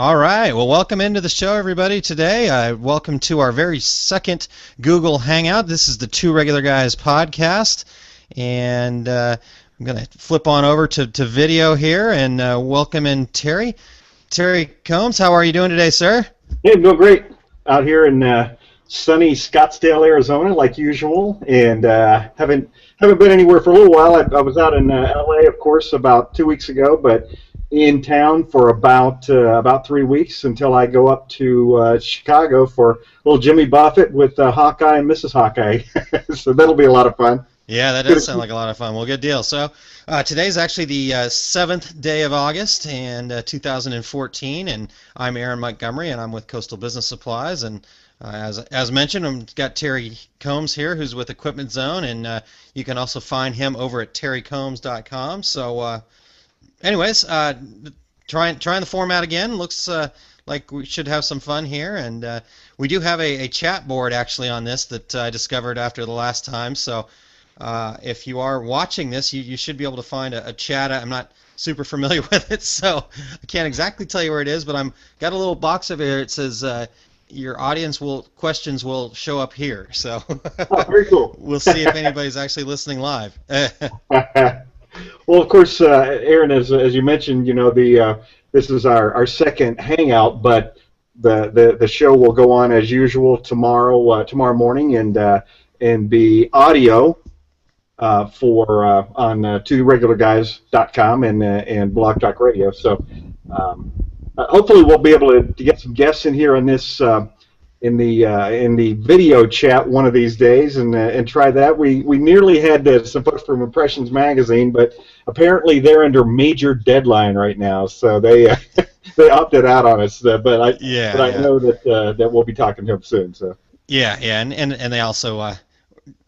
All right. Well, welcome into the show, everybody. Today, welcome to our very second Google Hangout. This is the Two Regular Guys podcast, and I'm going to flip on over to video here and welcome in Terry. Terry Combs, how are you doing today, sir? Hey, I'm doing great out here in sunny Scottsdale, Arizona, like usual, and haven't been anywhere for a little while. I was out in LA, of course, about 2 weeks ago, but in town for about 3 weeks until I go up to Chicago for a little Jimmy Buffett with Hawkeye and Mrs. Hawkeye. So that'll be a lot of fun. Yeah, that does sound like a lot of fun. Well, good deal. So today's actually the 7th day of August and 2014, and I'm Aaron Montgomery, and I'm with Coastal Business Supplies. And as mentioned, I've got Terry Combs here, who's with Equipment Zone, and you can also find him over at terrycombs.com. So, anyways, trying the format again. Looks like we should have some fun here, and we do have a chat board actually on this that I discovered after the last time. So. If you are watching this, you should be able to find a chat. I'm not super familiar with it, so I can't exactly tell you where it is, but I'm got a little box over here. It says your questions will show up here. So Oh, very cool. we'll see if anybody's actually listening live. Well, of course, Aaron, as you mentioned, this is our second hangout, but the show will go on as usual tomorrow morning and be audio. For on tworegularguys.com and Blog Talk Radio. So hopefully we'll be able to get some guests in here on this in the video chat one of these days and try that. We nearly had some folks from Impressions Magazine, but apparently they're under major deadline right now, so they they opted out on us. But I know that we'll be talking to them soon. So yeah, and they also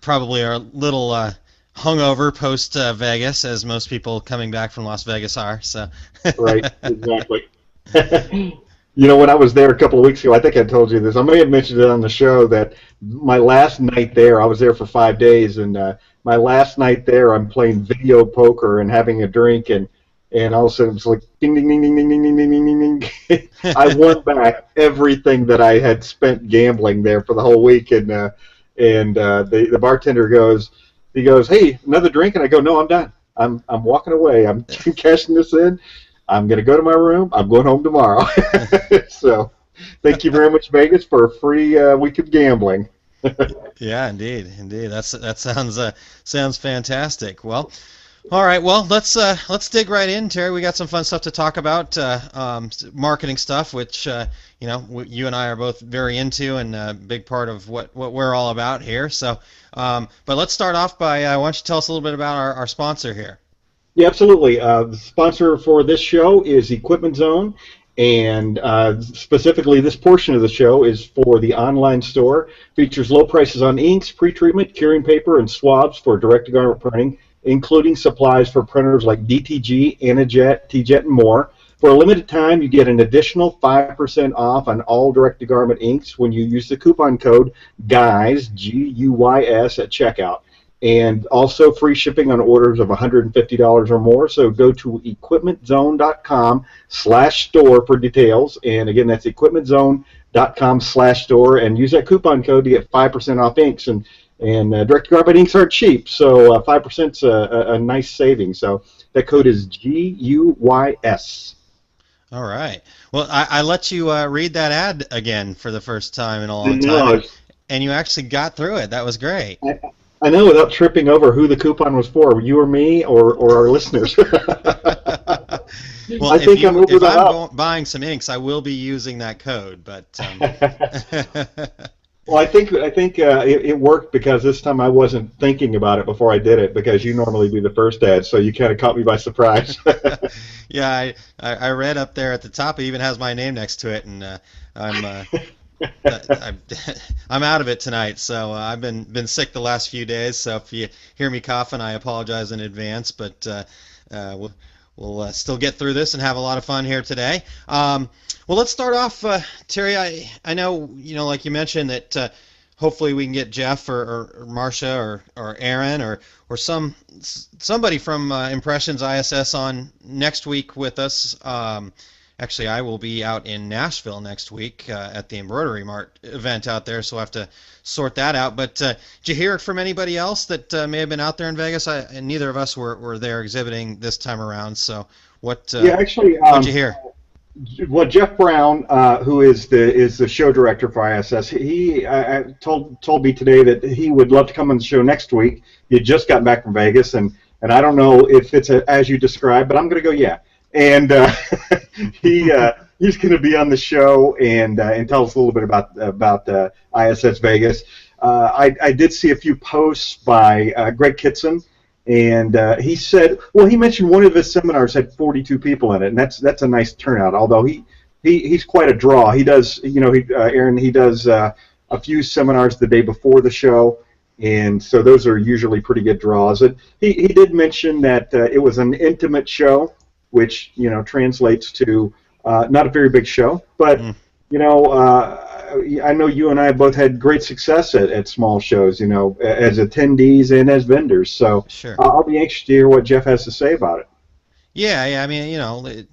probably are a little. Hungover post Vegas, as most people coming back from Las Vegas are. So right, exactly. When I was there a couple of weeks ago, I think I told you this. I may have mentioned it on the show that my last night there, I was there for 5 days, and my last night there, I'm playing video poker and having a drink, and all of a sudden it's like ding ding ding ding ding ding ding ding ding ding. I won back everything that I had spent gambling there for the whole week, and the bartender goes. He goes, "Hey, another drink?" And I go, "No, I'm done. I'm walking away. I'm cashing this in. I'm going to go to my room. I'm going home tomorrow." So, thank you very much, Vegas, for a free week of gambling. Yeah, indeed. That sounds fantastic. Well, all right. Well, let's dig right in, Terry. We got some fun stuff to talk about, marketing stuff, which you and I are both very into, and a big part of what we're all about here. So, but let's start off by why don't you tell us a little bit about our sponsor here? Yeah, absolutely. The sponsor for this show is Equipment Zone, and specifically this portion of the show is for the online store. Features low prices on inks, pre-treatment, curing paper, and swabs for direct-to-garment printing, including supplies for printers like DTG, Anajet, TJet, and more. For a limited time, you get an additional 5% off on all direct-to-garment inks when you use the coupon code GUYS, G-U-Y-S, at checkout. And also free shipping on orders of $150 or more. So go to equipmentzone.com/store for details. And again, that's equipmentzone.com/store, and use that coupon code to get 5% off inks. And direct-to-garment inks aren't cheap, so 5% is a nice saving. So that code is GUYS. All right. Well, I let you read that ad again for the first time in a long time, and you actually got through it. That was great. I know, without tripping over who the coupon was for, you or me or our listeners. Well, I think if I'm buying some inks, I will be using that code. But well, I think it worked because this time I wasn't thinking about it before I did it, because you normally do the first ad, so you kind of caught me by surprise. Yeah, I read up there at the top. It even has my name next to it, and I'm out of it tonight. So I've been sick the last few days. So if you hear me coughing, I apologize in advance. But we'll still get through this and have a lot of fun here today. Well, let's start off, Terry. I know, like you mentioned, that hopefully we can get Jeff or Marcia or Aaron or somebody from Impressions ISS on next week with us. Actually, I will be out in Nashville next week at the Embroidery Mart event out there, so we'll have to sort that out. But did you hear it from anybody else that may have been out there in Vegas? And neither of us were there exhibiting this time around. So what Yeah, actually, what'd you hear? well, Jeff Brown, who is the show director for ISS, he told me today that he would love to come on the show next week. He had just gotten back from Vegas, and I don't know if it's as you described, but I'm going to go yeah. And he's going to be on the show and tell us a little bit about ISS Vegas. I did see a few posts by Greg Kitson, and he said, well, he mentioned one of his seminars had 42 people in it, and that's a nice turnout. Although he's quite a draw. He does, Aaron, he does a few seminars the day before the show, and so those are usually pretty good draws. And he did mention that it was an intimate show, which translates to not a very big show, but Mm, I know you and I both had great success at small shows, as attendees and as vendors. So sure. I'll be anxious to hear what Jeff has to say about it. Yeah, yeah. I mean,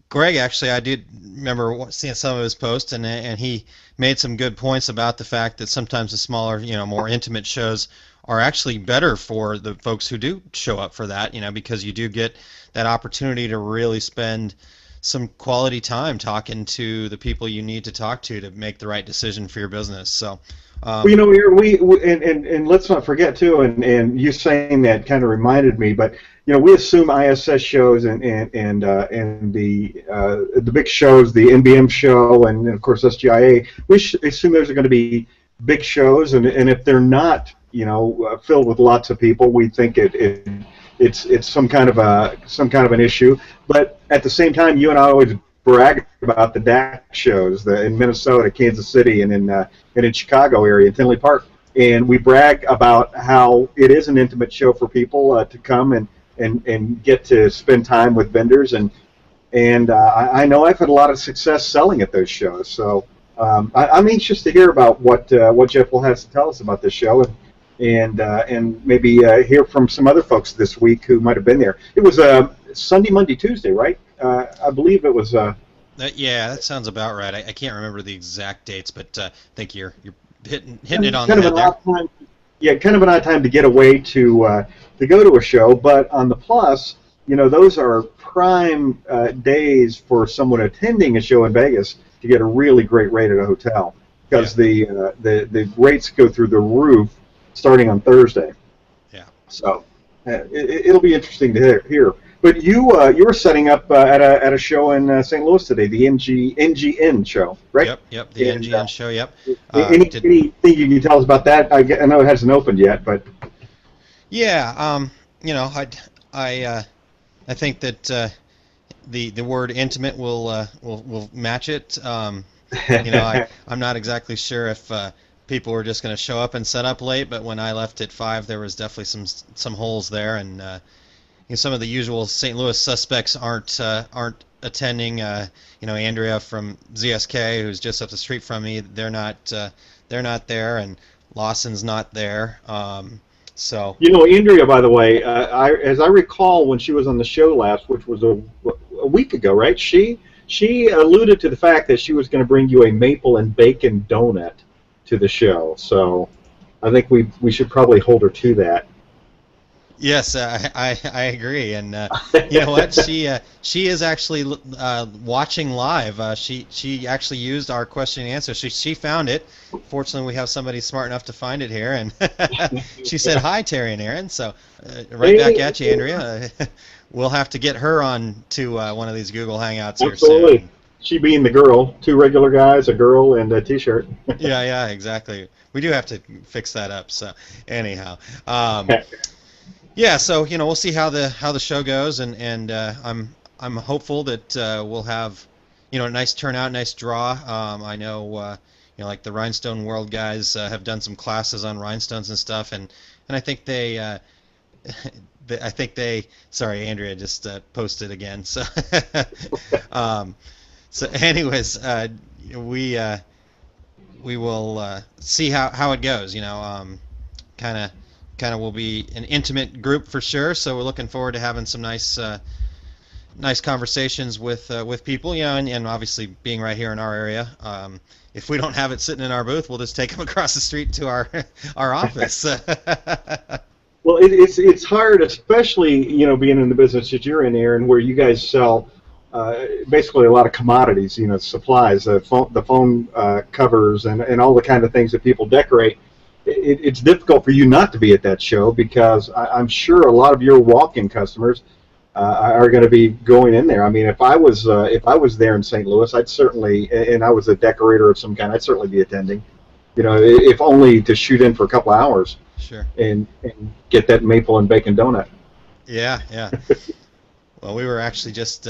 Greg actually, I did remember seeing some of his posts, and he made some good points about the fact that sometimes the smaller, more intimate shows are actually better for the folks who do show up for that, because you do get that opportunity to really spend some quality time talking to the people you need to talk to make the right decision for your business. So, Well, um, Aaron, and let's not forget too, and you saying that kind of reminded me, but we assume ISS shows and the big shows, the NBM show, and of course SGIA, we assume those are going to be big shows, and if they're not, filled with lots of people, we think it's some kind of an issue. But at the same time, you and I always brag about the DAC shows in Minnesota, Kansas City, and in Chicago area, in Tinley Park. And we brag about how it is an intimate show for people to come and get to spend time with vendors. And I know I've had a lot of success selling at those shows. So I'm anxious to hear about what Jeff will have to tell us about this show, and maybe hear from some other folks this week who might have been there. It was Sunday, Monday, Tuesday, right? I believe it was. yeah, that sounds about right. I can't remember the exact dates, but I think you're hitting it kind on the of head an there. odd time. Yeah, kind of an odd time to get away to go to a show. But on the plus, those are prime days for someone attending a show in Vegas to get a really great rate at a hotel Yeah, because the rates go through the roof starting on Thursday. yeah. So it'll be interesting to hear. But you were setting up at a show in St. Louis today, the NGN show, right? Yep, yep, the And NGN show, yep. Did anything you can tell us about that? I know it hasn't opened yet, but Yeah, I think that the word intimate will match it. I'm not exactly sure if people were just going to show up and set up late, but when I left at 5, there was definitely some holes there, and some of the usual St. Louis suspects aren't attending. Andrea from ZSK, who's just up the street from me, they're not there, and Lawson's not there. So Andrea, by the way, as I recall, when she was on the show last, which was a week ago, right? She alluded to the fact that she was going to bring you a maple and bacon donut to the show. So I think we should probably hold her to that. yes, I agree, and you know what? She is actually watching live. She actually used our question and answer. She found it. Fortunately, we have somebody smart enough to find it here, and she said hi, Terry and Aaron. So right back Hey, at you, Andrea. We'll have to get her on to one of these Google Hangouts here absolutely. soon. She being the girl, two regular guys, a girl, and a T-shirt. Yeah, yeah, exactly. We do have to fix that up. So anyhow. Yeah, so we'll see how the show goes, and I'm hopeful that we'll have a nice turnout, nice draw. I know like the Rhinestone World guys have done some classes on rhinestones and stuff, and I think they sorry, Andrea just posted again. So um, so anyways, we we will see how it goes. Kind of will be an intimate group for sure. So we're looking forward to having some nice conversations with people, and obviously being right here in our area. If we don't have it sitting in our booth, we'll just take them across the street to our our office. Well, it's hard, especially being in the business that you're in, Aaron, where you guys sell basically a lot of commodities, supplies, the phone covers, and all the kind of things that people decorate. It's difficult for you not to be at that show because I'm sure a lot of your walk-in customers are going to be going in there. I mean, if I was there in St. Louis, I'd certainly, and I was a decorator of some kind, I'd certainly be attending. If only to shoot in for a couple of hours Sure. and get that maple and bacon donut. Yeah, yeah. Well, we were actually just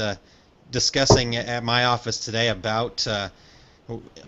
discussing at my office today about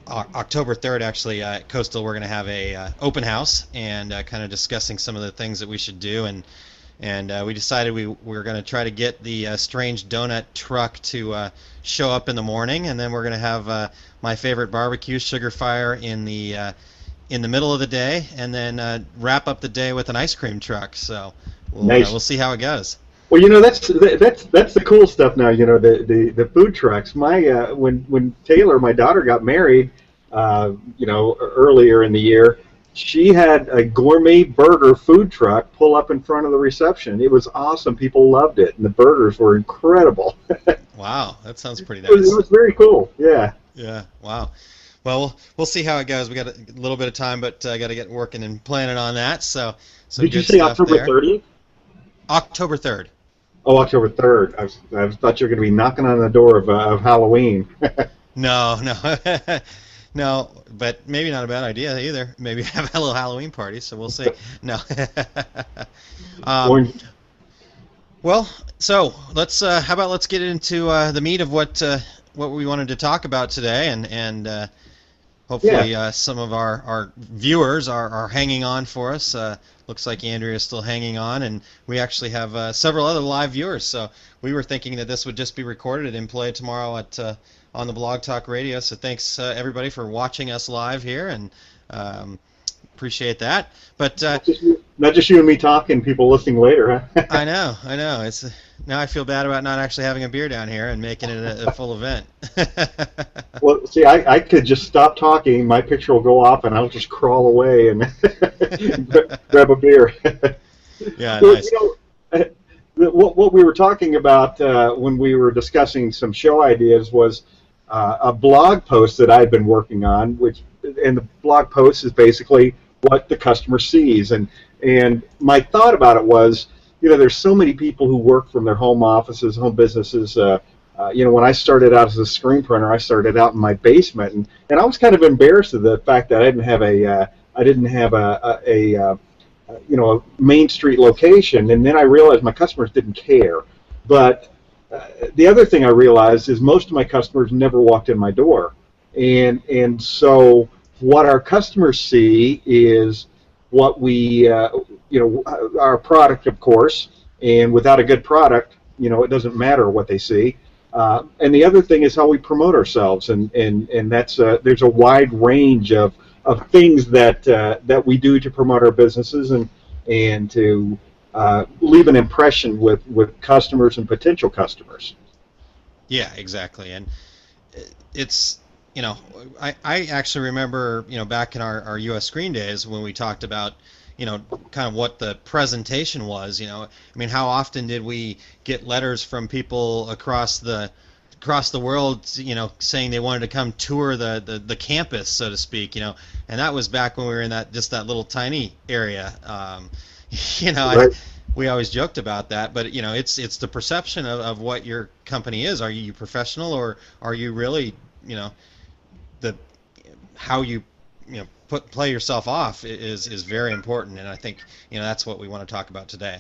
October 3rd. Actually, at Coastal, we're going to have a open house and kind of discussing some of the things that we should do, and we decided we were going to try to get the strange donut truck to show up in the morning, and then we're going to have my favorite barbecue, Sugar Fire, in the middle of the day, and then wrap up the day with an ice cream truck. So Nice. we'll see how it goes. Well, that's the cool stuff now. The food trucks. When Taylor, my daughter, got married, earlier in the year, she had a gourmet burger food truck pull up in front of the reception. It was awesome. People loved it, and the burgers were incredible. Wow, that sounds pretty It was, nice. it was very cool. Yeah. Yeah, wow. Well, we'll see how it goes. We got a little bit of time, but I got to get working and planning on that. So some Did you good say stuff October there. 30th? October 3rd. Oh, October 3rd. I thought you were going to be knocking on the door of Halloween. No, no, no, but maybe not a bad idea either. Maybe have a little Halloween party. So we'll see. No. um, Orange. well, so how about let's get into the meat of what we wanted to talk about today, and hopefully Yeah. some of our viewers are hanging on for us. Looks like Andrea is still hanging on, and we actually have several other live viewers. So we were thinking that this would just be recorded and played tomorrow on the Blog Talk Radio. So thanks everybody for watching us live here, and appreciate that. But Not just you and me talking, people listening later, huh? I know. It's now I feel bad about not actually having a beer down here and making it a full event. Well, see, I could just stop talking, my picture will go off, and I'll just crawl away and grab a beer. Yeah, Well, nice. what we were talking about when we were discussing some show ideas was a blog post that I've been working on, and the blog post is basically what the customer sees. And my thought about it was, there's so many people who work from their home offices, home businesses. When I started out as a screen printer, I started out in my basement, and I was kind of embarrassed of the fact that I didn't have a Main Street location. And then I realized my customers didn't care. But the other thing I realized is most of my customers never walked in my door, and so what our customers see is what we our product, of course, and without a good product, it doesn't matter what they see. And the other thing is how we promote ourselves, and that's there's a wide range of things that we do to promote our businesses and to leave an impression with customers and potential customers. Yeah, exactly. And it's, I actually remember, back in our US Screen days when we talked about, kind of what the presentation was. I mean, how often did we get letters from people across the world, saying they wanted to come tour the campus, so to speak, and that was back when we were in that little tiny area. Right. We always joked about that, but it's the perception of what your company is. Are you professional, or are you really, the how you play yourself off is very important, and I think that's what we want to talk about today.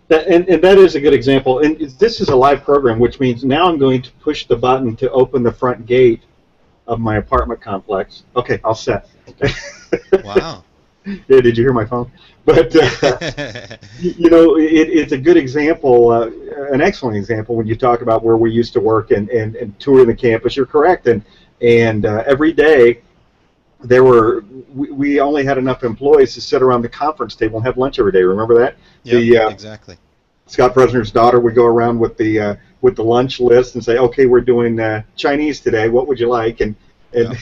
And that is a good example. And this is a live program, which means now I'm going to push the button to open the front gate of my apartment complex. Okay, all set. Wow. Yeah, did you hear my phone? But it's a good example, an excellent example when you talk about where we used to work and touring the campus. You're correct, and every day we only had enough employees to sit around the conference table and have lunch every day. Remember that? Yeah, exactly. Scott Presner's daughter would go around with the with the lunch list and say, okay, we're doing Chinese today. What would you like? And Yep.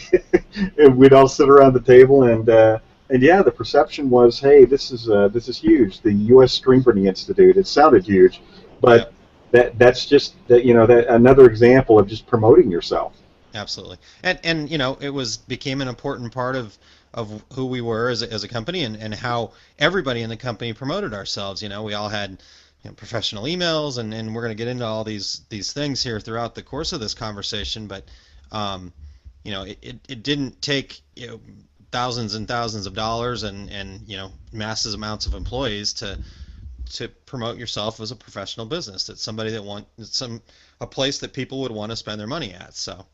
and we'd all sit around the table and yeah, the perception was, hey, this is huge. The U.S. String Printing Institute. It sounded huge, but Yep. that's just that that another example of just promoting yourself. Absolutely. And it became an important part of who we were as a company, and how everybody in the company promoted ourselves. We all had professional emails, and we're going to get into all these things here throughout the course of this conversation. But um, it didn't take thousands and thousands of dollars and massive amounts of employees to promote yourself as a professional business. It's somebody that a place that people would want to spend their money at. So.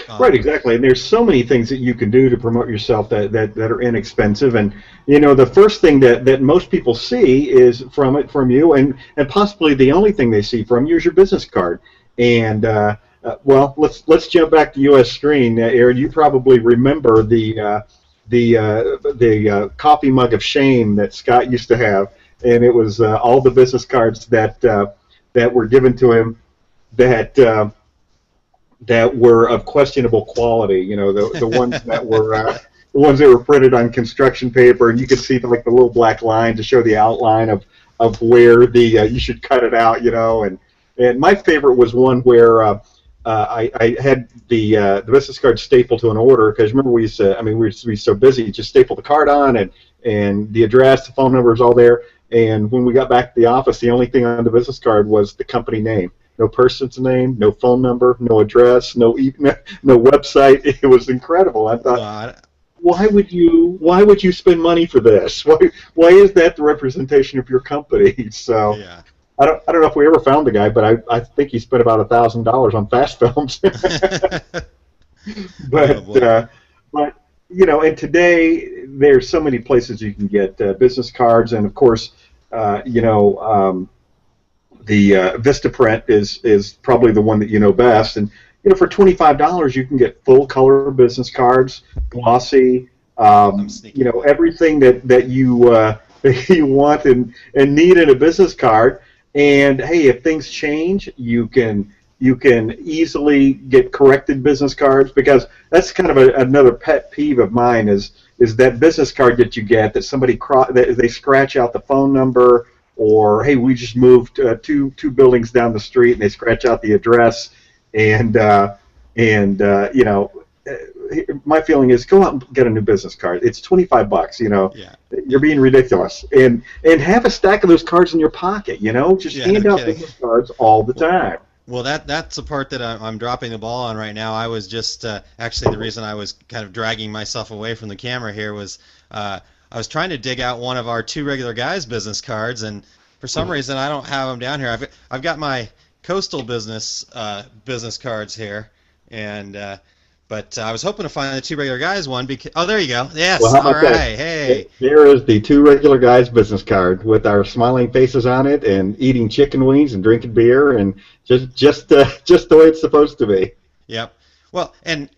Right, Um, exactly. And there's so many things that you can do to promote yourself that are inexpensive. And the first thing that most people see is from you, and possibly the only thing they see from you is your business card. And well, let's jump back to U.S. Screen, Aaron. You probably remember the coffee mug of shame that Scott used to have, and it was all the business cards that were given to him that. That were of questionable quality. The ones that were printed on construction paper, and you could see like the little black line to show the outline of where you should cut it out. And my favorite was one where I had the business card stapled to an order, because remember we used to, we used to be so busy, just staple the card on, and the address, the phone number is all there. And when we got back to the office, the only thing on the business card was the company name. No person's name, no phone number, no address, no website. It was incredible. I thought, well, why would you spend money for this? Why is that the representation of your company? So yeah. I don't know if we ever found the guy, but I think he spent about $1,000 on fast films. Oh but boy. but and today there's so many places you can get business cards, and of course, the Vistaprint is probably the one that you know best. And for $25 you can get full color business cards, glossy, I'm sneaking away. everything that you that you want and need in a business card. And hey, if things change, you can easily get corrected business cards, because that's kind of another pet peeve of mine is that business card that you get that somebody that they scratch out the phone number, or hey, we just moved two buildings down the street, and they scratch out the address, and my feeling is, go out and get a new business card. It's $25. Yeah. You're being ridiculous, and have a stack of those cards in your pocket. Just Yeah, no hand out kidding. business cards all the time. Well, that's the part that I'm dropping the ball on right now. I was just actually, the reason I was kind of dragging myself away from the camera here was I was trying to dig out one of our two regular guys business cards, and for some reason I don't have them down here. I've got my coastal business cards here, and but I was hoping to find the two regular guys one, because there you go. Well, Yes. how All about that? right. Hey. There is the two regular guys business card with our smiling faces on it, and eating chicken wings and drinking beer, and just the way it's supposed to be. Yep. Well, and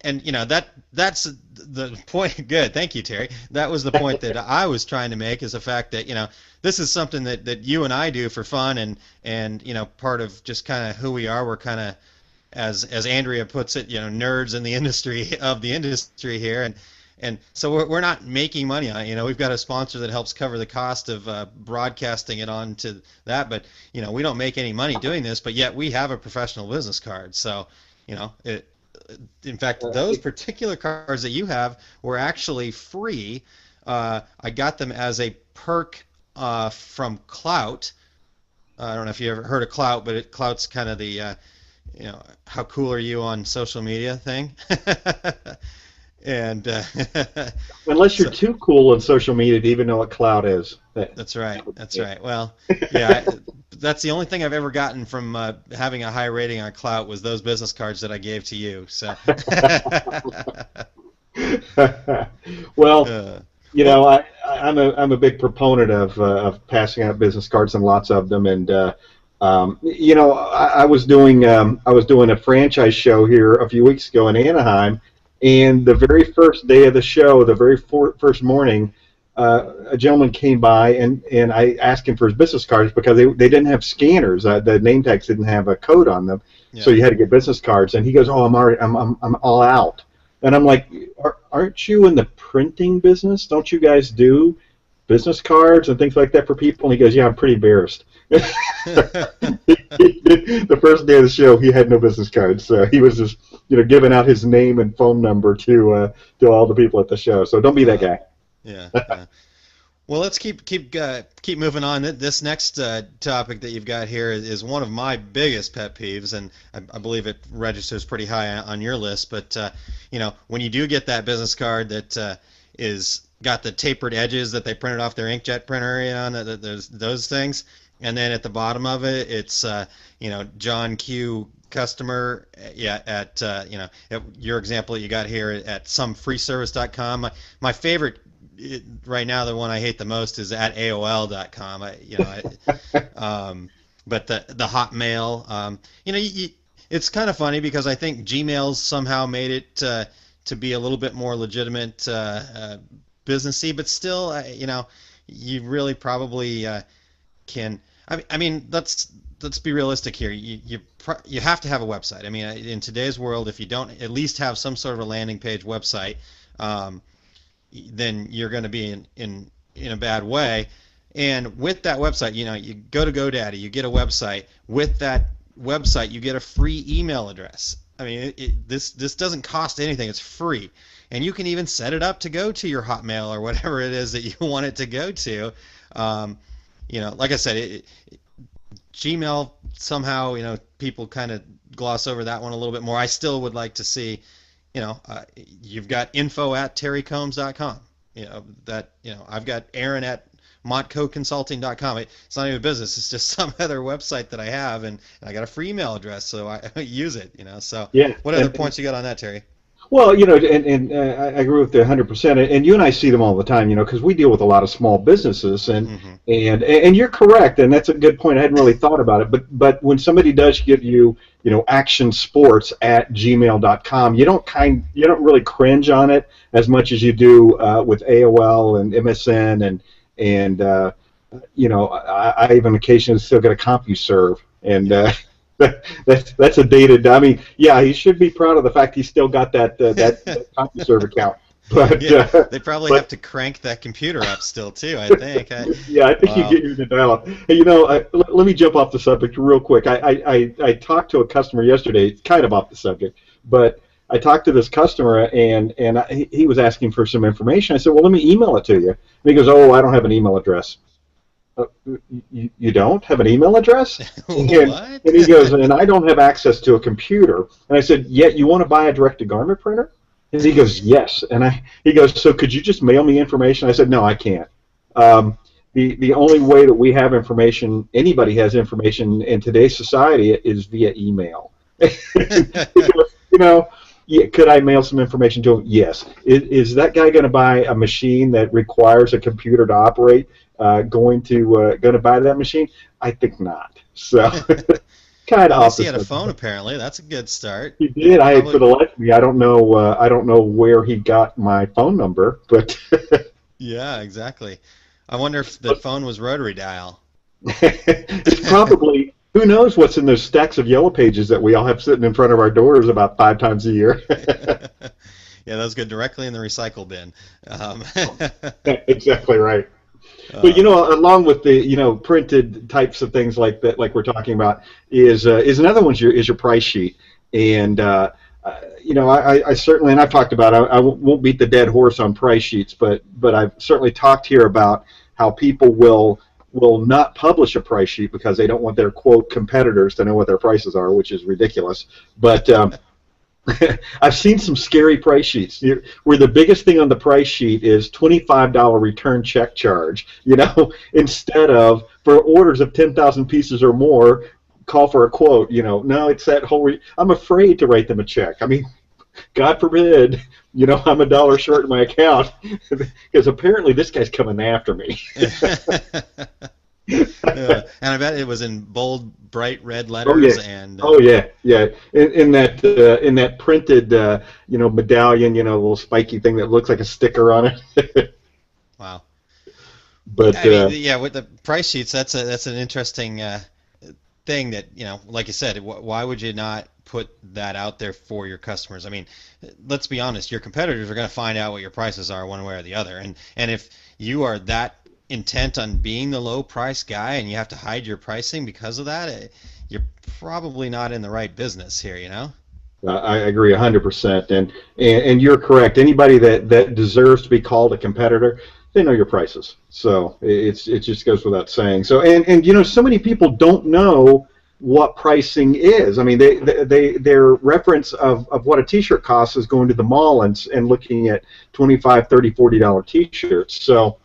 that's the point. Good. Thank you, Terry. That was the point that I was trying to make, is the fact that this is something that you and I do for fun, and part of just kind of who we are. We're kind of, as Andrea puts it, nerds in the industry here, and so we're not making money on it. We've got a sponsor that helps cover the cost of broadcasting it on to that, but we don't make any money doing this, but yet we have a professional business card. So it. In fact, those particular cards that you have were actually free. I got them as a perk from Clout. I don't know if you ever heard of Clout, but Clout's kind of the how cool are you on social media thing. And Unless you're so too cool on social media to even know what cloud is. that's right. That's right. Well, yeah, that's the only thing I've ever gotten from having a high rating on Clout, was those business cards that I gave to you. So, Well, uh, well, I'm a big proponent of passing out business cards, and lots of them. And I was doing a franchise show here a few weeks ago in Anaheim, and the very first day of the show, the very first morning, a gentleman came by and I asked him for his business cards because they didn't have scanners. The name tags didn't have a code on them, so Yeah. you had to get business cards. And he goes, "Oh, I'm all out." And I'm like, "Aren't you in the printing business? Don't you guys do business cards and things like that for people?" And he goes, "Yeah, I'm pretty embarrassed." The first day of the show, he had no business cards, so he was just giving out his name and phone number to all the people at the show. So don't be that Wow. guy. Yeah. Yeah. Well, let's keep moving on. This next topic that you've got here is one of my biggest pet peeves, and I believe it registers pretty high on your list. But when you do get that business card that is got the tapered edges that they printed off their inkjet printer, there's those things, and then at the bottom of it, it's John Q. customer, yeah, at at your example that you got here at somefreeservice.com. My favorite right now, the one I hate the most is at AOL.com. But the Hotmail, it's kind of funny because I think Gmail's somehow made it to be a little bit more legitimate businessy, but still, you really probably can. I mean, let's be realistic here. You have to have a website. I mean, in today's world, if you don't at least have some sort of a landing page website, then you're going to be in a bad way. And with that website, you go to GoDaddy, you get a website. With that website, you get a free email address. I mean, this doesn't cost anything. It's free, and you can even set it up to go to your Hotmail or whatever it is that you want it to go to. Like I said, Gmail somehow, people kind of gloss over that one a little bit more. I still would like to see, you've got info@terrycombs.com. I've got Aaron at montcoconsulting.com. It's not even a business. It's just some other website that I have, and I got a free email address, so I use it. So, Yeah. what other points you got on that, Terry? Well, I agree with you 100%, and you and I see them all the time, because we deal with a lot of small businesses, and Hmm. and you're correct, and that's a good point. I hadn't really thought about it, but when somebody does give you, actionsports@gmail.com, you don't really cringe on it as much as you do with AOL and MSN and I even occasionally still get a CompuServe, and Yeah. that's a dated. I mean, yeah, he should be proud of the fact he's still got that CompuServe account. But Yeah, they probably have but to crank that computer up still too, I think. yeah, I think you Wow. get your dial up. Hey, let me jump off the subject real quick. I talked to a customer yesterday. It's kind of off the subject, but I talked to this customer and he was asking for some information. I said, well, let me email it to you. And he goes, oh, I don't have an email address. uh, you don't have an email address? What? And he goes, and I don't have access to a computer. And I said, yet you want to buy a direct-to-garment printer? And he goes, yes. And he goes, so could you just mail me information? I said, no, I can't. Um, the only way that we have information, anybody has information in today's society, is via email. He goes, yeah, could I mail some information to him? Yes. Is that guy going to buy a machine that requires a computer to operate? Going to buy that machine? I think not. So kind Well, of at least he had a opposite. phone apparently. That's a good start. He did. For Probably. the life of me, I don't know where he got my phone number, but Yeah, exactly. I wonder if the phone was rotary dial. it's probably, who knows what's in those stacks of yellow pages that we all have sitting in front of our doors about 5 times a year. Yeah, those go directly in the recycle bin. Um, Exactly right. But uh, along with the printed types of things like that, like we're talking about, is another one is your price sheet, and I certainly, and I've talked about, I won't beat the dead horse on price sheets, but I've certainly talked here about how people will not publish a price sheet because they don't want their quote competitors to know what their prices are, which is ridiculous. But I've seen some scary price sheets where the biggest thing on the price sheet is $25 return check charge. Instead of for orders of 10,000 pieces or more, call for a quote. No, it's that whole. I'm afraid to write them a check. I mean, God forbid, I'm a dollar short in my account because apparently this guy's coming after me. and I bet it was in bold, bright red Oh yeah. letters and Oh yeah, yeah. In that printed medallion, little spiky thing that looks like a sticker on it. wow. But I mean, yeah, with the price sheets, that's an interesting thing that, like you said, why would you not put that out there for your customers? I mean, let's be honest, your competitors are going to find out what your prices are one way or the other. And if you are that intent on being the low price guy and you have to hide your pricing because of that, you're probably not in the right business here, you know? I agree 100%, and you're correct. Anybody that deserves to be called a competitor, they know your prices. So it just goes without saying. So and so many people don't know what pricing is. I mean, their reference of what a T-shirt costs is going to the mall and looking at 25, 30, $40 T-shirts. So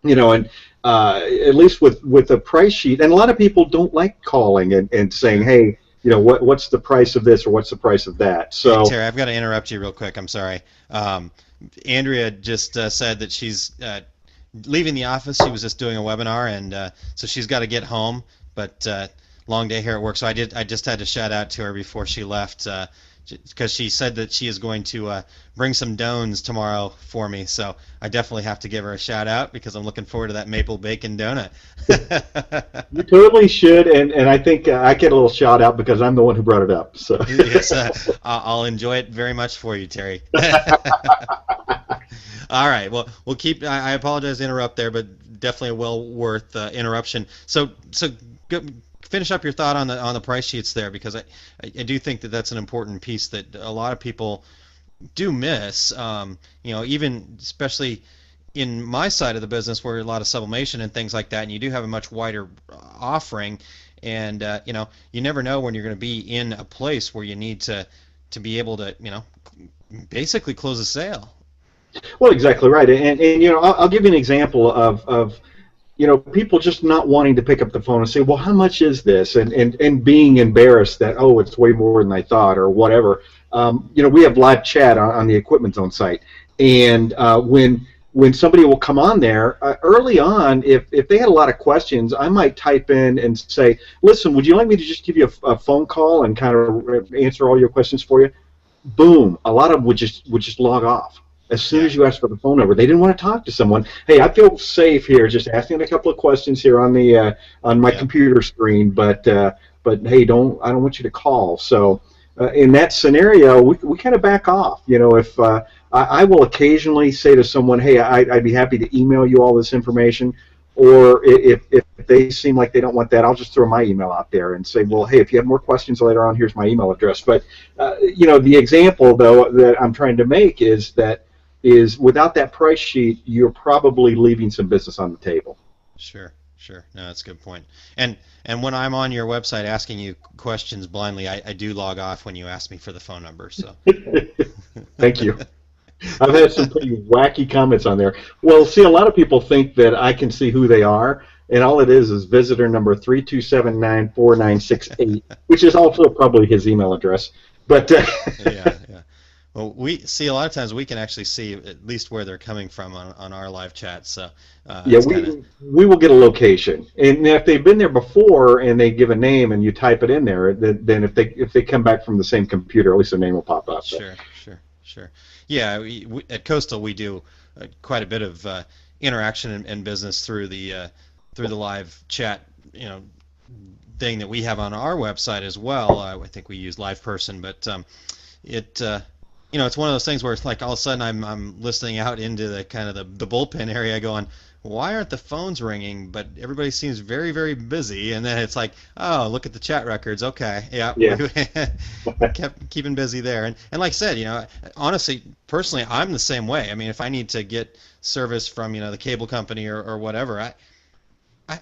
and at least with a price sheet, and a lot of people don't like calling and saying, Sure. hey, what's the price of this or what's the price of that. Hey, So Terry, I've got to interrupt you real quick. I'm sorry. Andrea just said that she's leaving the office. She was just doing a webinar, and so she's got to get home. But long day here at work, so I just had to shout out to her before she left because she said that she is going to bring some donuts tomorrow for me. So I definitely have to give her a shout out because I'm looking forward to that maple bacon donut. you totally should, and I think I get a little shout out because I'm the one who brought it up. So Yes, I'll enjoy it very much for you, Terry. All right. Well, we'll keep. I apologize to interrupt there, but definitely a well worth interruption. So go, finish up your thought on the price sheets there, because I do think that that's an important piece that a lot of people do miss. Even especially in my side of the business where a lot of sublimation and things like that, and you do have a much wider offering, and you never know when you're going to be in a place where you need to be able to basically close a sale. well, exactly right, and I'll give you an example of people just not wanting to pick up the phone and say, well, how much is this? And being embarrassed that, oh, it's way more than I thought or whatever. We have live chat on the Equipment Zone site. And when somebody will come on there, early on, if they had a lot of questions, I might type in and say, listen, would you like me to just give you a phone call and kind of answer all your questions for you? Boom, a lot of them would just log off as soon Yeah. as you ask for the phone number. They didn't want to talk to someone. Hey, I feel safe here, just asking a couple of questions here on my Yeah. computer screen, but hey, I don't want you to call. So in that scenario, we kind of back off. If I will occasionally say to someone, hey, I'd be happy to email you all this information. Or if they seem like they don't want that, I'll just throw my email out there and say, well, Yeah. hey, if you have more questions later on, here's my email address. But the example though that I'm trying to make is without that price sheet, you're probably leaving some business on the table. Sure. Sure. No, that's a good point. And when I'm on your website asking you questions blindly, I do log off when you ask me for the phone number. So. Thank you. I've had some pretty wacky comments on there. Well, see, a lot of people think that I can see who they are, and all it is visitor number 3279496 which is also probably his email address. But Yeah, yeah. Well, we see a lot of times we can actually see at least where they're coming from on our live chat. So yeah, it's kind of we will get a location, and if they've been there before and they give a name and you type it in there, then if they come back from the same computer, at least their name will pop up. sure, sure, sure. Yeah, at Coastal we do quite a bit of interaction and business through the live chat, thing that we have on our website as well. I think we use Live Person, but it it's one of those things where it's like all of a sudden I'm listening out into the kind of the bullpen area going, why aren't the phones ringing? But everybody seems very, very busy. And then it's like, oh, look at the chat records. Okay, yeah, Yeah. kept keeping busy there. And like I said, honestly, personally, I'm the same way. I mean, if I need to get service from the cable company or whatever, I I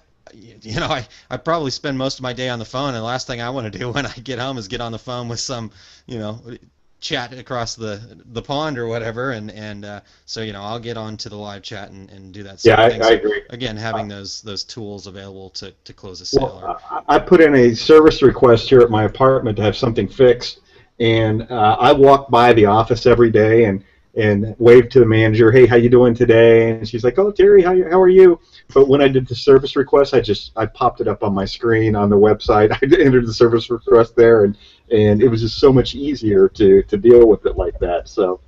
probably spend most of my day on the phone, and the last thing I want to do when I get home is get on the phone with some, you know, chat across the pond or whatever, and so I'll get on to the live chat and do that Yeah, sort of thing. I So agree. again, having those tools available to close a sale. Or, Well, I put in a service request here at my apartment to have something fixed, and I walk by the office every day and wave to the manager, "Hey, how you doing today?" And she's like, "Oh, Terry, how are you?" But when I did the service request, I popped it up on my screen on the website. I entered the service request there, and it was just so much easier to deal with it like that. So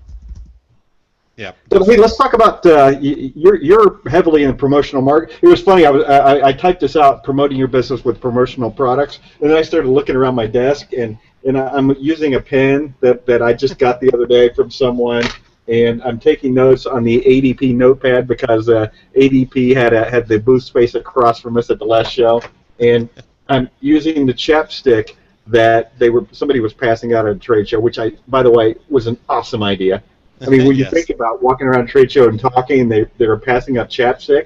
Yeah, So hey, definitely. let's talk about you're heavily in the promotional market. It was funny. I typed this out, promoting your business with promotional products, and then I started looking around my desk, and I'm using a pen that I just got the other day from someone, and I'm taking notes on the ADP notepad because ADP had the booth space across from us at the last show, and I'm using the chapstick that somebody was passing out at a trade show, which by the way, was an awesome idea. I mean, when you think Yes. about walking around a trade show and talking, and they're passing out chapstick,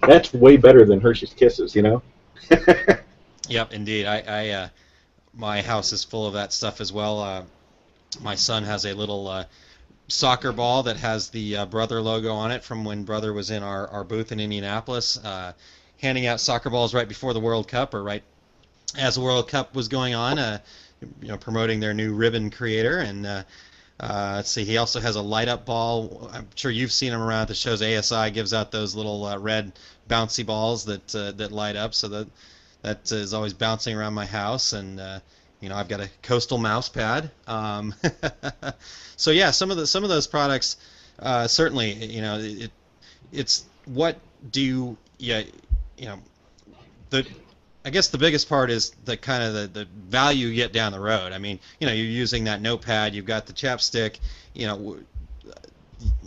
that's way better than Hershey's Kisses, you know? Yep, indeed. My house is full of that stuff as well. My son has a little soccer ball that has the Brother logo on it from when Brother was in our booth in Indianapolis, handing out soccer balls right before the World Cup or right as the World Cup was going on, promoting their new ribbon creator. And let's see, he also has a light up ball. I'm sure you've seen him around at the shows. ASI gives out those little red bouncy balls that light up, so that is always bouncing around my house. And I've got a coastal mouse pad. So yeah, some of those products certainly, it's what do you, yeah, you know the I guess the biggest part is the kind of the value you get down the road. I mean, you're using that notepad, you've got the chapstick. You know,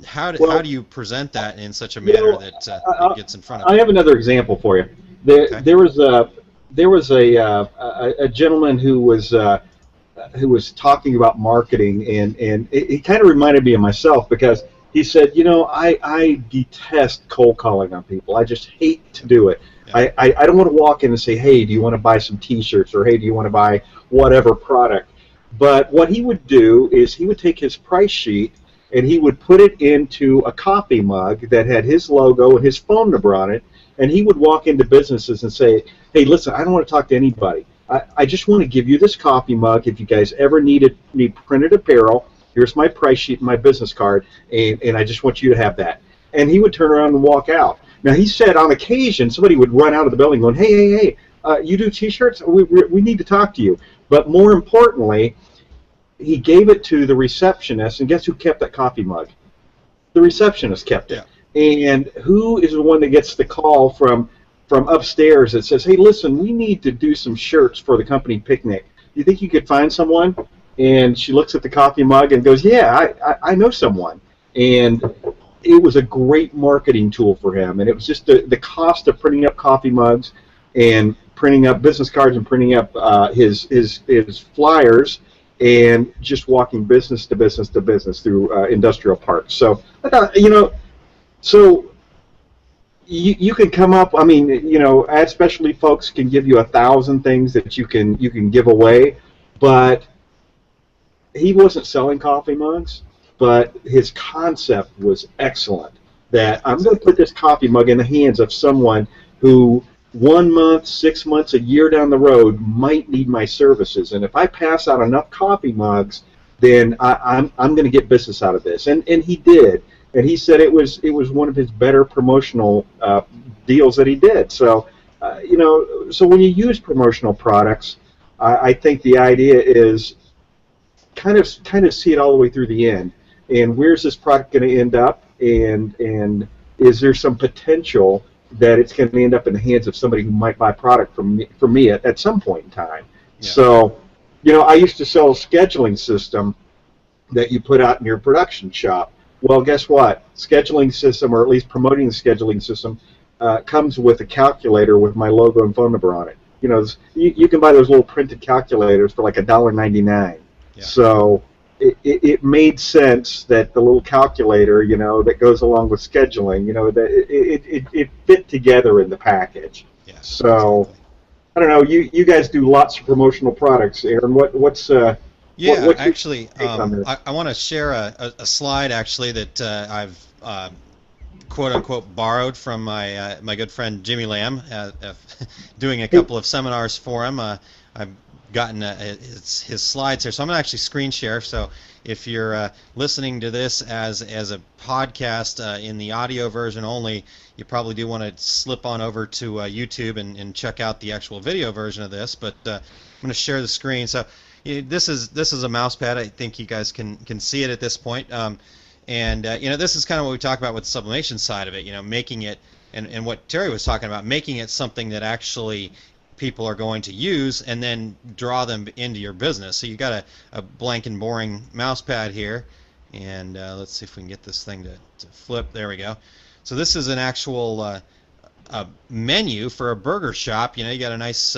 how do Well, you present that in such a you manner know, that it I, gets in front of I have people? another example for you. There, Okay. there was a there was a gentleman who was talking about marketing, and it kind of reminded me of myself because he said, I detest cold calling on people. I just hate to do it. Yeah. I don't want to walk in and say, hey, do you want to buy some T-shirts, or hey, do you want to buy whatever product? But what he would do is he would take his price sheet and he would put it into a coffee mug that had his logo and his phone number on it, and he would walk into businesses and say, hey, listen, I don't want to talk to anybody. I just want to give you this coffee mug. If you guys ever need printed apparel, here's my price sheet and my business card, and I just want you to have that. And he would turn around and walk out. Now, he said on occasion somebody would run out of the building going, hey, hey, hey, you do T-shirts? We need to talk to you. But more importantly, he gave it to the receptionist, and guess who kept that coffee mug? The receptionist kept it. Yeah. And who is the one that gets the call from upstairs that says, "Hey, listen, we need to do some shirts for the company picnic. Do you think you could find someone?" And she looks at the coffee mug and goes, "Yeah, I know someone." And it was a great marketing tool for him. And it was just the cost of printing up coffee mugs and printing up business cards and printing up his flyers and just walking business to business to business through industrial parks. So I thought, so you can come up. I mean, ad specialty folks can give you 1,000 things that you can give away, but he wasn't selling coffee mugs, but his concept was excellent. Yeah. That I'm going to Exactly. put this coffee mug in the hands of someone who 1 month, 6 months, a year down the road might need my services, and if I pass out enough coffee mugs, then I'm going to get business out of this. And he did, and he said it was one of his better promotional deals that he did. So, so when you use promotional products, I think the idea is kind of see it all the way through the end. And where's this product going to end up? And is there some potential that it's going to end up in the hands of somebody who might buy product from me at some point in time? Yeah. So, I used to sell a scheduling system that you put out in your production shop. Well, guess what? Scheduling system, or at least promoting the scheduling system, comes with a calculator with my logo and phone number on it. You can buy those little printed calculators for like $1.99. Yeah. So it made sense that the little calculator, that goes along with scheduling, that it fit together in the package. Yeah. So Exactly. I don't know. You guys do lots of promotional products, Aaron. Yeah, What's your actually, take on this? I want to share a slide actually that I've quote unquote borrowed from my good friend Jimmy Lamb, doing a Hey, couple of seminars for him. I've gotten his slides here, so I'm gonna actually screen share. So if you're listening to this as a podcast in the audio version only, you probably do want to slip on over to YouTube and check out the actual video version of this. But I'm gonna share the screen. So this is a mouse pad. I think you guys can see it at this point. And this is kind of what we talk about with the sublimation side of it. Making it, and what Terry was talking about, making it something that actually people are going to use, and then draw them into your business. So you got a blank and boring mouse pad here, and let's see if we can get this thing to flip. There we go. So this is an actual a menu for a burger shop. You got a nice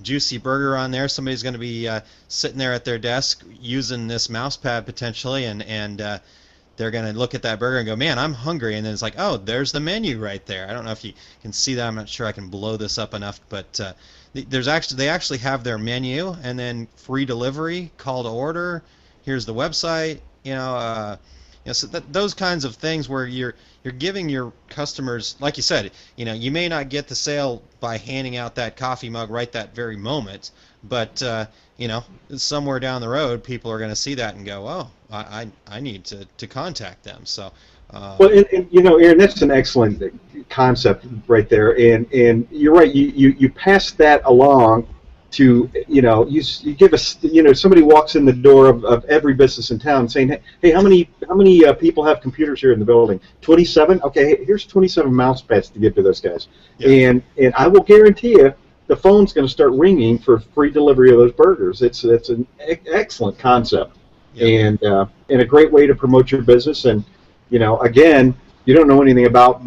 juicy burger on there. Somebody's going to be sitting there at their desk using this mouse pad potentially, and they're going to look at that burger and go, man, I'm hungry. And then it's like, oh, there's the menu right there. I don't know if you can see that. I'm not sure I can blow this up enough, but they actually have their menu, and then free delivery, call to order. Here's the website. So those kinds of things where you're giving your customers, like you said, you may not get the sale by handing out that coffee mug right that very moment, but somewhere down the road, people are going to see that and go, oh, I need to contact them. So. Well, and Aaron, that's an excellent concept right there, and you're right. You pass that along to you give us somebody walks in the door of every business in town saying, hey, how many people have computers here in the building? 27. Okay, here's 27 mouse pads to give to those guys, Yeah. and I will guarantee you the phone's going to start ringing for free delivery of those burgers. It's an excellent concept, Yep. And a great way to promote your business. And again, you don't know anything about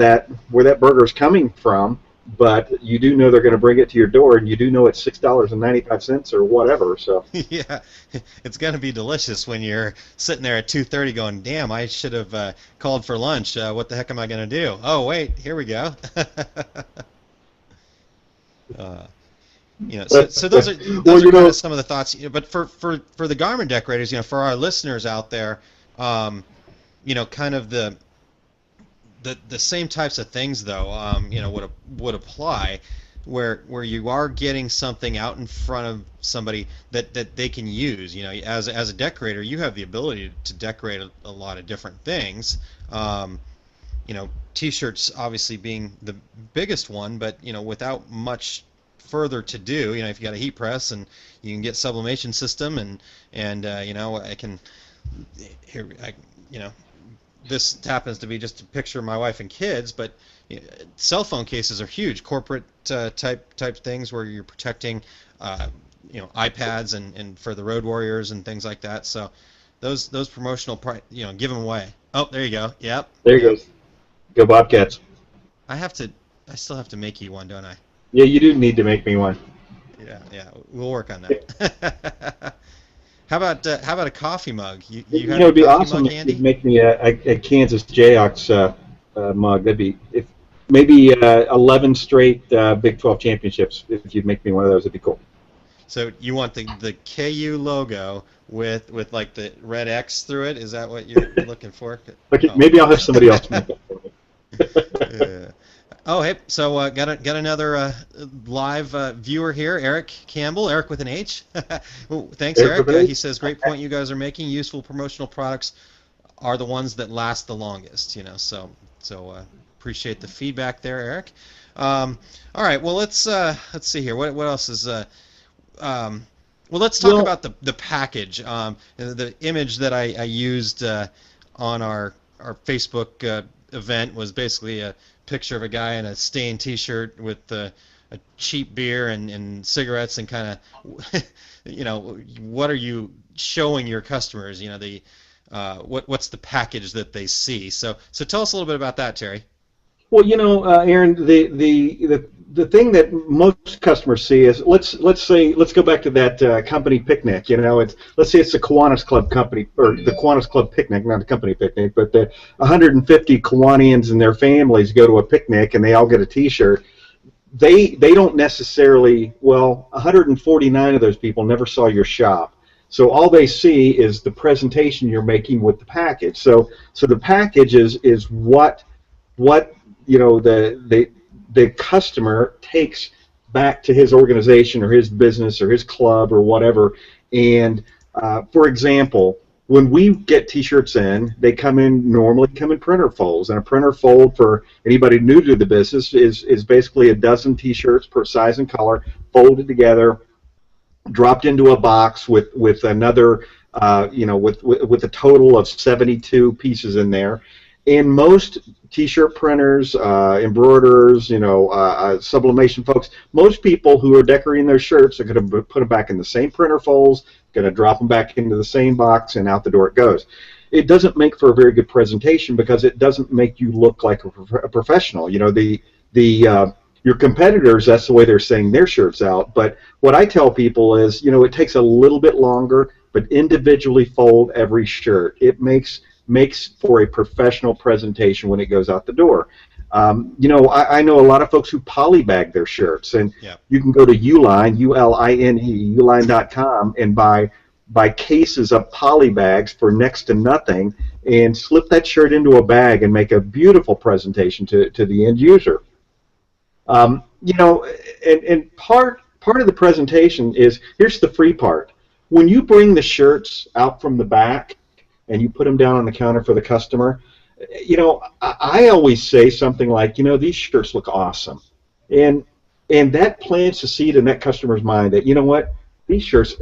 where that burger is coming from, but you do know they're going to bring it to your door, and you do know it's $6.95 or whatever. So Yeah, it's going to be delicious when you're sitting there at 2:30 going, damn, I should have called for lunch. What the heck am I going to do? Oh, wait, here we go. uh, so those are well, kind of some of the thoughts. But for the garment decorators, for our listeners out there, kind of the same types of things though, would apply where you are getting something out in front of somebody that they can use. As a decorator, you have the ability to decorate a lot of different things. T-shirts obviously being the biggest one, but without much further to do, if you got a heat press and you can get sublimation system, and I can here I this happens to be just a picture of my wife and kids, but cell phone cases are huge. Corporate type things where you're protecting, iPads and for the road warriors and things like that. So those promotional, give them away. Oh, there you go. Yep. there you Yep. go. Go Bobcats. I still have to make you one, don't I? Yeah, you do need to make me one. Yeah. We'll work on that. How about a coffee mug? You have It'd a be coffee awesome mug if you'd handy? make me a Kansas Jayhawks mug. That'd be maybe 11 straight Big 12 championships. If you'd make me one of those, it'd be cool. So you want the KU logo with like the red X through it? Is that what you're looking for? Okay, Oh. maybe I'll have somebody else make that for me. Yeah. Oh, hey. So got another live viewer here, Eric Campbell. Eric with an H. Well, thanks, Eric. He says, "Great point you guys are making. Useful promotional products are the ones that last the longest." So appreciate the feedback there, Eric. All right. Well, let's see here. What else is well, let's talk about the package. The image that I used on our Facebook event was basically a picture of a guy in a stained T-shirt with a cheap beer and cigarettes, and kind of, what are you showing your customers? What's the package that they see? So tell us a little bit about that, Terry. Well, Aaron, the thing that most customers see is let's go back to that company picnic. Let's say it's the Kiwanis Club company, or the Kiwanis Club picnic, not a company picnic, but the 150 Kiwanians and their families go to a picnic and they all get a T-shirt. They don't necessarily, 149 of those people never saw your shop. So all they see is the presentation you're making with the package. So the package is what the customer takes back to his organization or his business or his club or whatever. And for example, when we get T-shirts in, they normally come in printer folds, and a printer fold for anybody new to the business is basically a dozen T-shirts per size and color folded together, dropped into a box with another with a total of 72 pieces in there. And most T-shirt printers, embroiderers, sublimation folks, most people who are decorating their shirts are going to put them back in the same printer folds, going to drop them back into the same box, and out the door it goes. It doesn't make for a very good presentation because it doesn't make you look like a professional. Your competitors, that's the way they're saying their shirts out. But what I tell people is, it takes a little bit longer, but individually fold every shirt. It makes for a professional presentation when it goes out the door. I know a lot of folks who polybag their shirts, and Yeah. you can go to Uline, Uline, uline.com, and buy cases of polybags for next to nothing, and slip that shirt into a bag and make a beautiful presentation to the end user. And part of the presentation is, here's the free part. When you bring the shirts out from the back and you put them down on the counter for the customer, I always say something like, these shirts look awesome. And that plants a seed in that customer's mind that, what, these shirts,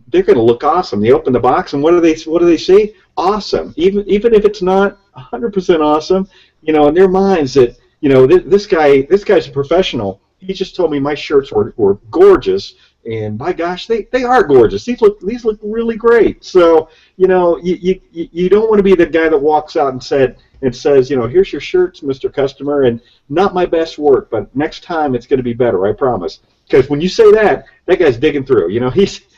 they're going to look awesome. They open the box, and what do they see? Awesome. Even if it's not 100% awesome, in their minds that, this guy's a professional. He just told me my shirts were gorgeous, and my gosh, they are gorgeous. These look really great. So, you don't want to be the guy that walks out and says, here's your shirts, Mr. Customer, and not my best work, but next time it's going to be better, I promise. Because when you say that guy's digging through.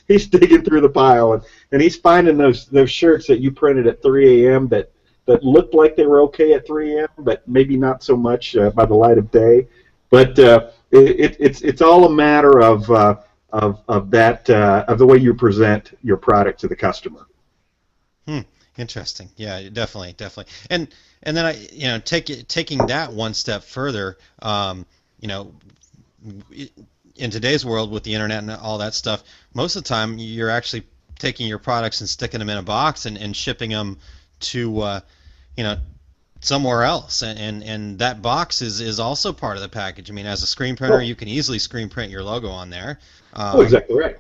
He's digging through the pile, and he's finding those shirts that you printed at 3 a.m. that looked like they were okay at 3 a.m., but maybe not so much by the light of day. But it's all a matter of the way you present your product to the customer. Interesting. Yeah, definitely. And then taking that one step further, in today's world with the internet and all that stuff, most of the time you're actually taking your products and sticking them in a box and shipping them to somewhere else, and that box is also part of the package. I mean, as a screen printer, you can easily screen print your logo on there. Exactly right.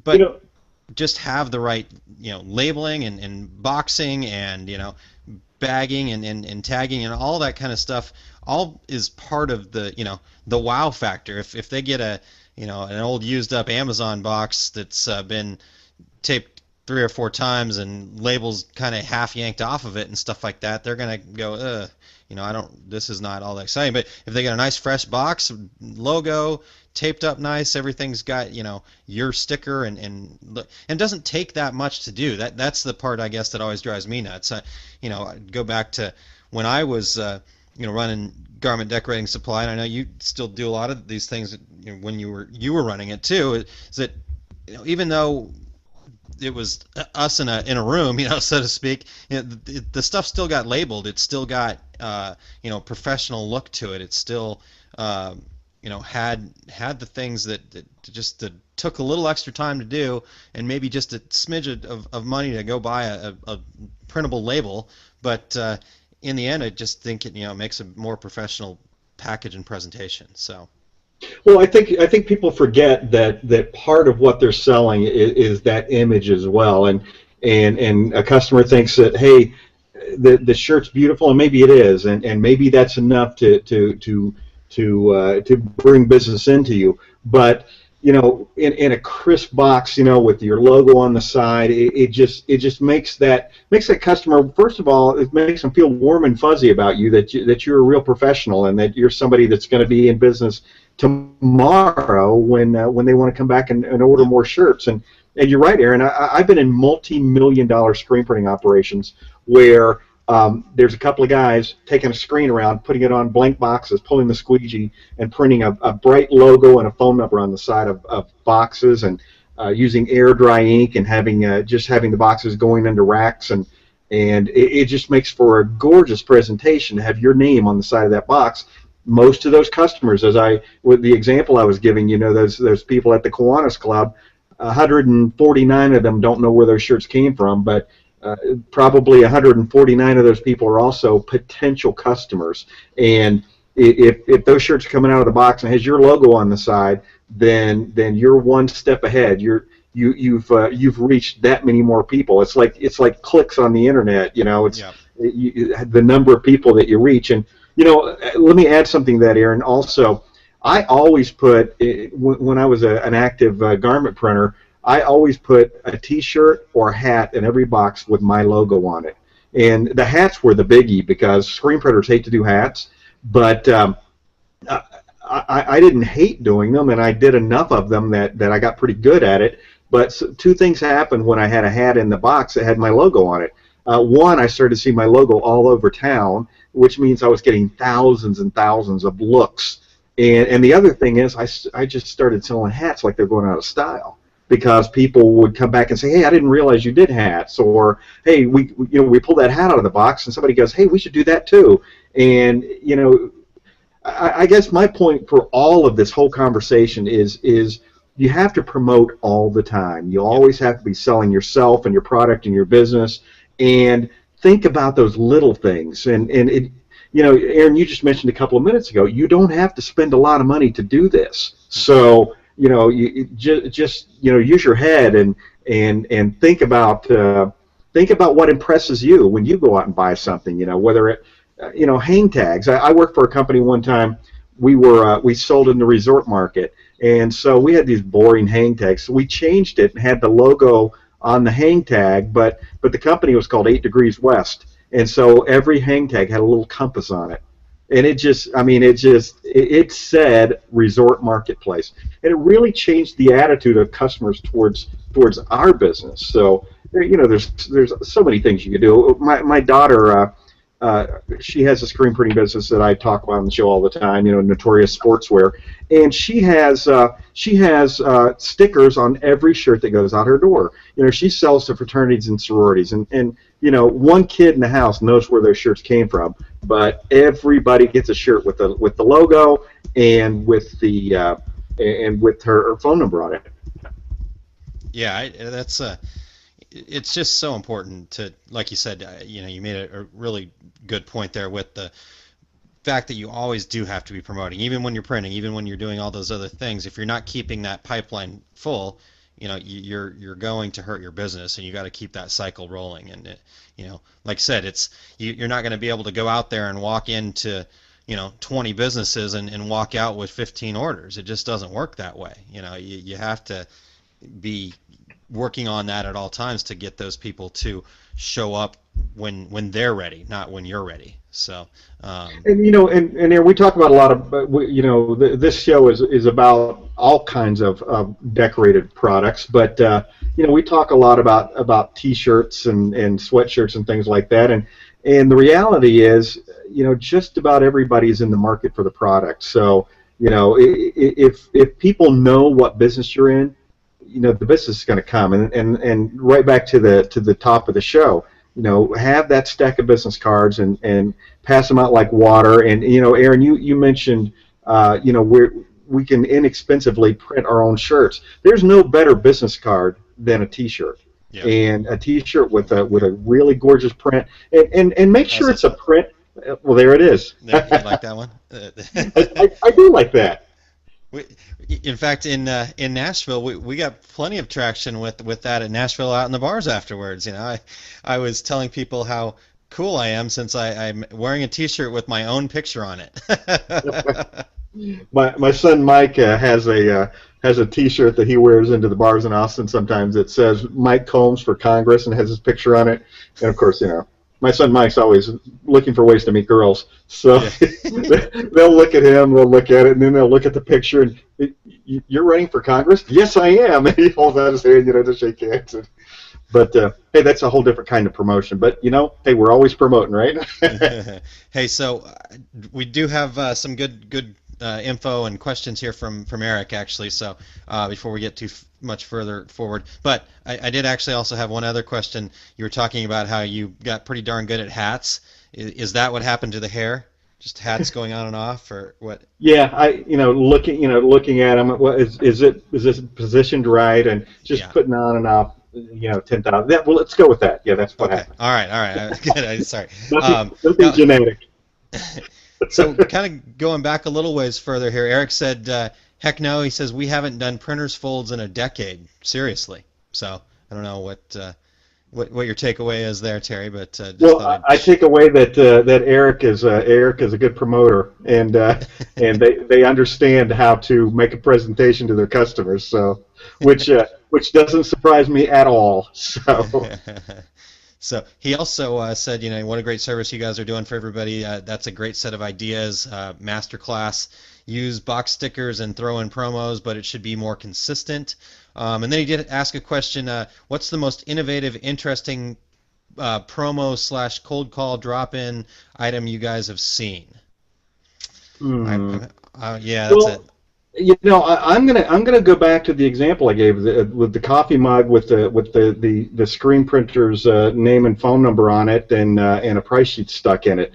But just have the right labeling and boxing and bagging and tagging and all that kind of stuff. All is part of the the wow factor. If they get an old used up Amazon box that's been taped 3 or 4 times and labels kind of half yanked off of it and stuff like that, they're gonna go, this is not all that exciting. But if they get a nice fresh box, logo taped up nice, everything's got your sticker, and it doesn't take that much to do. That's the part, I guess, that always drives me nuts. Go back to when I was running garment decorating supply, and I know you still do a lot of these things when you were running it too. Is that even though it was us in a room, so to speak, the stuff still got labeled. It still got professional look to it. It still had the things that just took a little extra time to do, and maybe just a smidge of money to go buy a printable label. But in the end, I just think it makes a more professional package and presentation. So. Well, I think people forget that part of what they're selling is that image as well, and a customer thinks that, hey, the shirt's beautiful, and maybe it is, and maybe that's enough to bring business into you. But in a crisp box, with your logo on the side, it just makes that customer, first of all, it makes them feel warm and fuzzy about you, that you're a real professional and that you're somebody that's going to be in business tomorrow when they want to come back and order more shirts. And you're right, Aaron. I've been in multi-million-dollar screen printing operations where there's a couple of guys taking a screen around, putting it on blank boxes, pulling the squeegee, and printing a bright logo and a phone number on the side of boxes, and using air dry ink, and having the boxes going into racks, and it just makes for a gorgeous presentation to have your name on the side of that box. Most of those customers, with the example I was giving, those people at the Kiwanis Club, 149 of them don't know where those shirts came from, but probably 149 of those people are also potential customers. And if those shirts are coming out of the box and has your logo on the side, then you're one step ahead. you've reached that many more people. It's like clicks on the internet. Yeah. The number of people that you reach. And let me add something to that, Aaron. Also, I always put when I was an active garment printer, I always put a T-shirt or a hat in every box with my logo on it. And the hats were the biggie because screen printers hate to do hats, but I, I didn't hate doing them, and I did enough of them that I got pretty good at it. But two things happened when I had a hat in the box that had my logo on it. One, I started to see my logo all over town, which means I was getting thousands and thousands of looks. And the other thing is I just started selling hats like they're going out of style because people would come back and say, hey, I didn't realize you did hats, or hey, we pulled that hat out of the box, and somebody goes, hey, we should do that too. And I guess my point for all of this whole conversation is you have to promote all the time. You always have to be selling yourself and your product and your business, and think about those little things. And it, Aaron, you just mentioned a couple of minutes ago, you don't have to spend a lot of money to do this. So you just use your head and think about what impresses you when you go out and buy something. Whether it hang tags. I worked for a company one time. We sold in the resort market, and so we had these boring hang tags. So we changed it and had the logo on the hang tag, but the company was called 8 Degrees West, and so every hang tag had a little compass on it, and it said resort marketplace, and it really changed the attitude of customers towards our business. So there's so many things you can do. My daughter. She has a screen printing business that I talk about on the show all the time, Notorious Sportswear, and she has stickers on every shirt that goes out her door. She sells to fraternities and sororities, and one kid in the house knows where those shirts came from, but everybody gets a shirt with the logo and with her phone number on it. Yeah, that's it's just so important to, like you said, you made a really good point there with the fact that you always do have to be promoting, even when you're printing, even when you're doing all those other things. If you're not keeping that pipeline full, you're going to hurt your business, and you got to keep that cycle rolling. And like I said, you're not going to be able to go out there and walk into 20 businesses and walk out with 15 orders. It just doesn't work that way. You have to be working on that at all times to get those people to show up when they're ready, not when you're ready. So and we talk about a lot of this show is about all kinds of decorated products, but we talk a lot about t-shirts and sweatshirts and things like that, and the reality is just about everybody's in the market for the product. So if people know what business you're in, the business is going to come, and right back to the top of the show, have that stack of business cards and pass them out like water. And Aaron, you mentioned we can inexpensively print our own shirts. There's no better business card than a T-shirt. Yeah. And a T-shirt with a really gorgeous print, and make sure it's a print. Well, there it is. You like that one? I do like that. In fact, in Nashville, we got plenty of traction with that at Nashville out in the bars afterwards. I was telling people how cool I am since I'm wearing a T-shirt with my own picture on it. My son Mike has a T-shirt that he wears into the bars in Austin sometimes. It says Mike Combs for Congress and has his picture on it. And of course, my son Mike's always looking for ways to meet girls, so yeah. They'll look at him, they'll look at it, and then they'll look at the picture. And you're running for Congress? Yes, I am. And he holds out his hand, to shake hands. But hey, that's a whole different kind of promotion. But hey, we're always promoting, right? Hey, so we do have some good info and questions here from Eric, actually. So before we get too much further forward, but I did actually also have one other question. You were talking about how you got pretty darn good at hats. Is that what happened to the hair? Just hats going on and off, or what? Yeah, looking at them. What is this positioned right, and just putting on and off. 10,000. Well, let's go with that. Yeah, that's what happened. All right. Good. Sorry. Nothing genetic. So kind of going back a little ways further here, Eric said Heck no, he says we haven't done printers folds in a decade. Seriously. So I don't know what your takeaway is there, Terry, but just Well, thought I'd I take away that that Eric is a good promoter, and they understand how to make a presentation to their customers. So, which doesn't surprise me at all. So, So he also said, what a great service you guys are doing for everybody. That's a great set of ideas. Masterclass. Use box stickers and throw in promos, but it should be more consistent. And then he did ask a question. What's the most innovative, interesting promo slash cold call drop in item you guys have seen? hmm. Yeah, that's it. Well, I'm gonna go back to the example I gave with the coffee mug with the screen printer's name and phone number on it and a price sheet stuck in it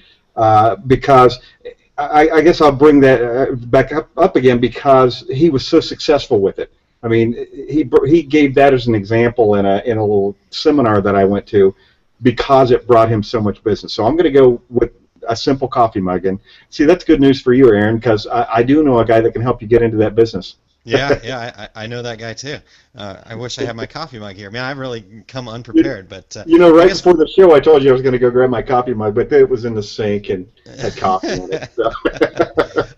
because I guess I'll bring that back up again because he was so successful with it. I mean, he gave that as an example in a little seminar that I went to because it brought him so much business. So I'm going to go with a simple coffee mug. And see, that's good news for you, Aaron, because I do know a guy that can help you get into that business. Yeah, yeah, I know that guy too. I wish I had my coffee mug here. Man, I've really come You, unprepared, but I right guess before the show, I told you I was going to go grab my coffee mug, but it was in the sink and had coffee in it. So.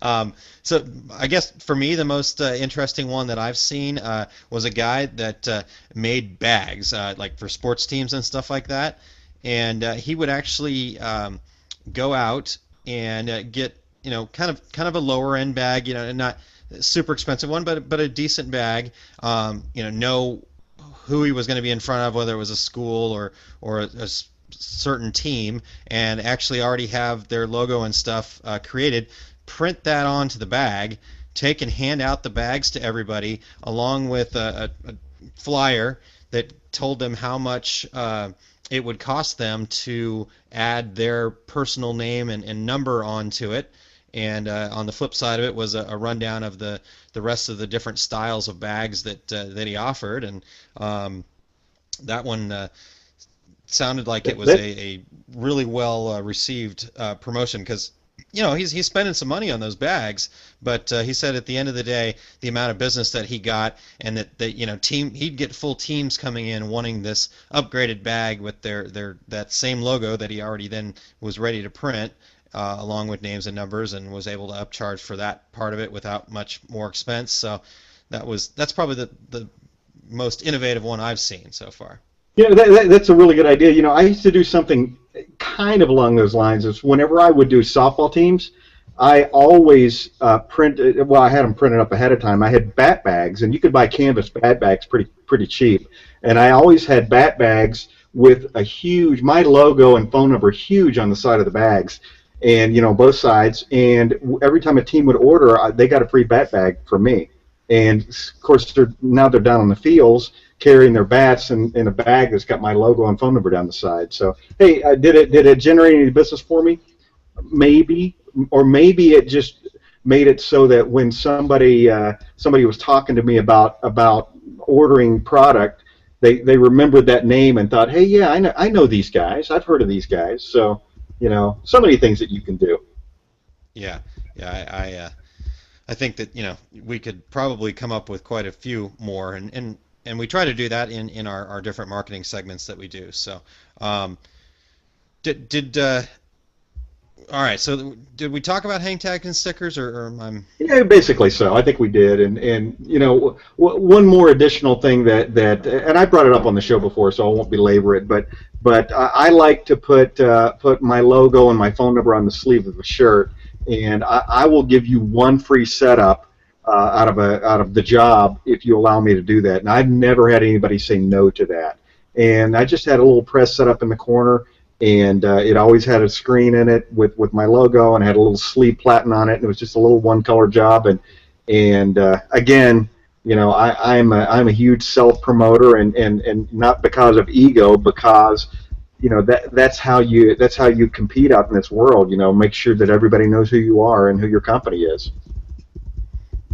um, so I guess for me, the most interesting one that I've seen was a guy that made bags, like for sports teams and stuff like that. And he would actually go out and get, kind of a lower end bag, and not super expensive one, but a decent bag. Know who he was going to be in front of, whether it was a school or a certain team, and actually already have their logo and stuff created. Print that onto the bag, take and hand out the bags to everybody, along with a flyer that told them how much it would cost them to add their personal name and number onto it. And on the flip side of it was a rundown of the rest of the different styles of bags that he offered, and that one sounded like it was That, a really well received promotion because he's spending some money on those bags, but he said at the end of the day, the amount of business that he got, and that he'd get full teams coming in wanting this upgraded bag with their that same logo that he already then was ready to print, along with names and numbers, and was able to upcharge for that part of it without much more expense. So that's probably the most innovative one I've seen so far. Yeah, that's a really good idea. I used to do something kind of along those lines. Is whenever I would do softball teams, I always printed. Well, I had them printed up ahead of time. I had bat bags, and you could buy canvas bat bags pretty cheap. And I always had bat bags with my logo and phone number huge on the side of the bags, and both sides. And every time a team would order, they got a free bat bag from me. And of course, now they're down on the fields carrying their bats in a bag that's got my logo and phone number down the side. So, hey, did it generate any business for me? Maybe, or maybe it just made it so that when somebody was talking to me about ordering product, they remembered that name and thought, hey, yeah, I know these guys. I've heard of these guys. So, so many things that you can do. Yeah, yeah, I think that we could probably come up with quite a few more, and we try to do that in our different marketing segments that we do. So, did all right. So did we talk about hang tags and stickers, or I'm Yeah, basically so. I think we did, and one more additional thing and I brought it up on the show before, so I won't belabor it. But I like to put my logo and my phone number on the sleeve of the shirt, and I will give you one free setup out of the job if you allow me to do that. And I've never had anybody say no to that. And I just had a little press set up in the corner, and it always had a screen in it with my logo, and had a little sleeve platen on it, and it was just a little one-color job. And again, I'm a huge self-promoter, and not because of ego, because that's how you compete out in this world. Make sure that everybody knows who you are and who your company is.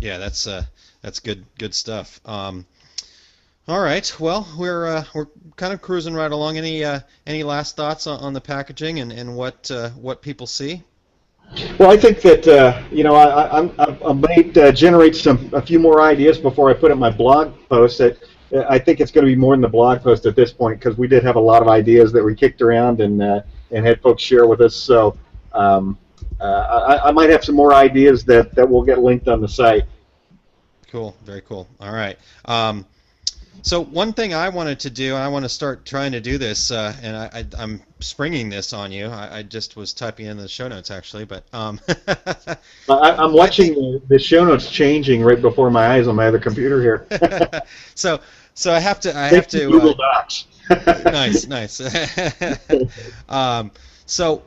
yeah, that's good stuff. All right, well, we're kind of cruising right along. Any last thoughts on the packaging and what people see? Well, I think that I might generate a few more ideas before I put up my blog post. That I think it's going to be more than the blog post at this point because we did have a lot of ideas that we kicked around and had folks share with us. So um, I might have some more ideas that will get linked on the site. Cool, very cool. All right. So one thing I wanted to do, and I want to start trying to do this, and I'm springing this on you. I just was typing in the show notes actually, but I'm I think watching the show notes changing right before my eyes on my other computer here. so. So I have Thank you, to Google Docs. nice, nice. um, so,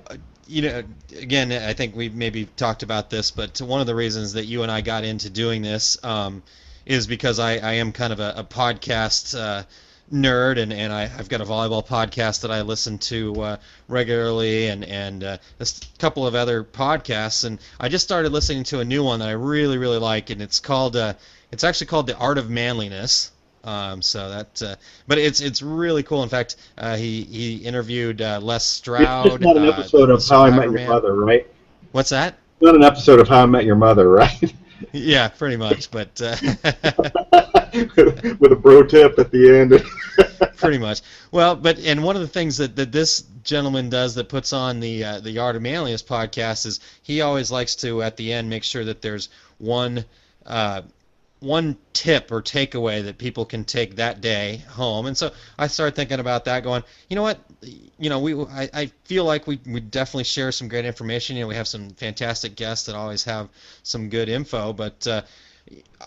again, I think we've maybe talked about this, but one of the reasons that you and I got into doing this is because I am kind of a podcast nerd, and I've got a volleyball podcast that I listen to regularly, and a couple of other podcasts, and I just started listening to a new one that I really, really like, and it's actually called The Art of Manliness. So that, but it's really cool. In fact, he interviewed Les It's just Stroud, not an episode the of How I Met Survivor Your Man. Mother, right? What's that? Not an episode of How I Met Your Mother, right? Yeah, pretty much. But With a bro tip at the end. pretty much. Well, but and one of the things that this gentleman does that puts on the Art of Manliness podcast is he always likes to at the end make sure that there's one uh, one tip or takeaway that people can take that day home. And so I started thinking about that, going, you know what, I feel like we definitely share some great information. We have some fantastic guests that always have some good info, but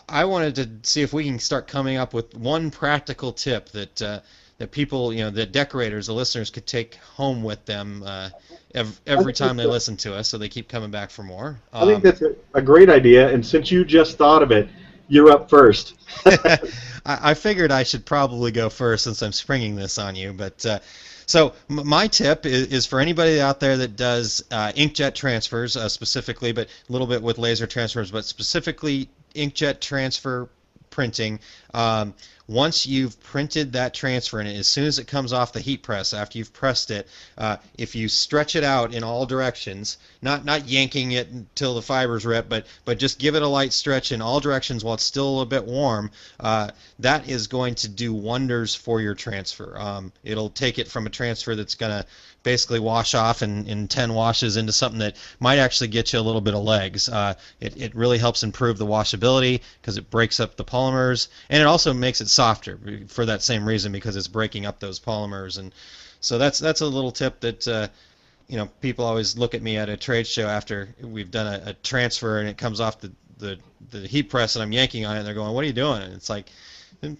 I wanted to see if we can start coming up with one practical tip that people, the decorators, the listeners could take home with them every time they listen to us, so they keep coming back for more. I think that's a great idea, and since you just thought of it, you're up first. I figured I should probably go first since I'm springing this on you, but so my tip is for anybody out there that does inkjet transfers specifically, but a little bit with laser transfers, but specifically inkjet transfer printing. Once you've printed that transfer, and as soon as it comes off the heat press, after you've pressed it, if you stretch it out in all directions, not yanking it until the fibers rip, but just give it a light stretch in all directions while it's still a little bit warm, that is going to do wonders for your transfer. It'll take it from a transfer that's going to basically wash off in 10 washes into something that might actually get you a little bit of legs. It really helps improve the washability because it breaks up the polymers, and it also makes it softer for that same reason because it's breaking up those polymers. And so that's a little tip that people always look at me at a trade show after we've done a transfer and it comes off the heat press and I'm yanking on it, and they're going, "What are you doing?" And it's like,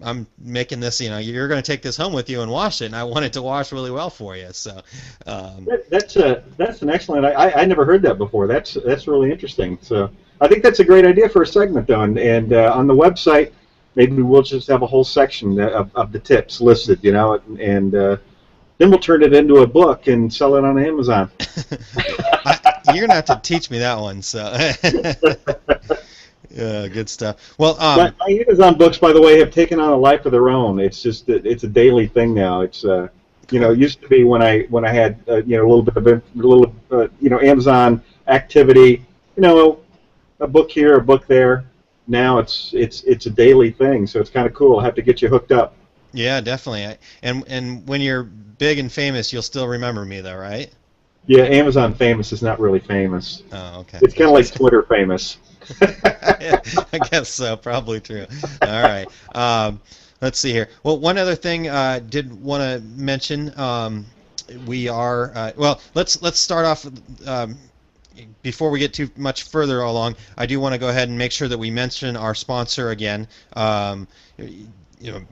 I'm making this, you're going to take this home with you and wash it, and I want it to wash really well for you. So That's an excellent. I never heard that before. That's really interesting. So I think that's a great idea for a segment, though. And on the website, maybe we'll just have a whole section of the tips listed, and then we'll turn it into a book and sell it on Amazon. you're going to have to teach me that one. So yeah, good stuff. Well, My Amazon books, by the way, have taken on a life of their own. It's just it's a daily thing now. It's it used to be when I had a little bit of Amazon activity, a book here, a book there. Now it's a daily thing, so it's kind of cool. I have to get you hooked up. yeah, definitely. And when you're big and famous, you'll still remember me, though, right? Yeah, Amazon famous is not really famous. Oh, okay. It's kind of like Twitter famous. I guess so. Probably true. All right. Let's see here. Well, one other thing I did want to mention. We are well. Let's start off. Before we get too much further along, I do want to go ahead and make sure that we mention our sponsor again.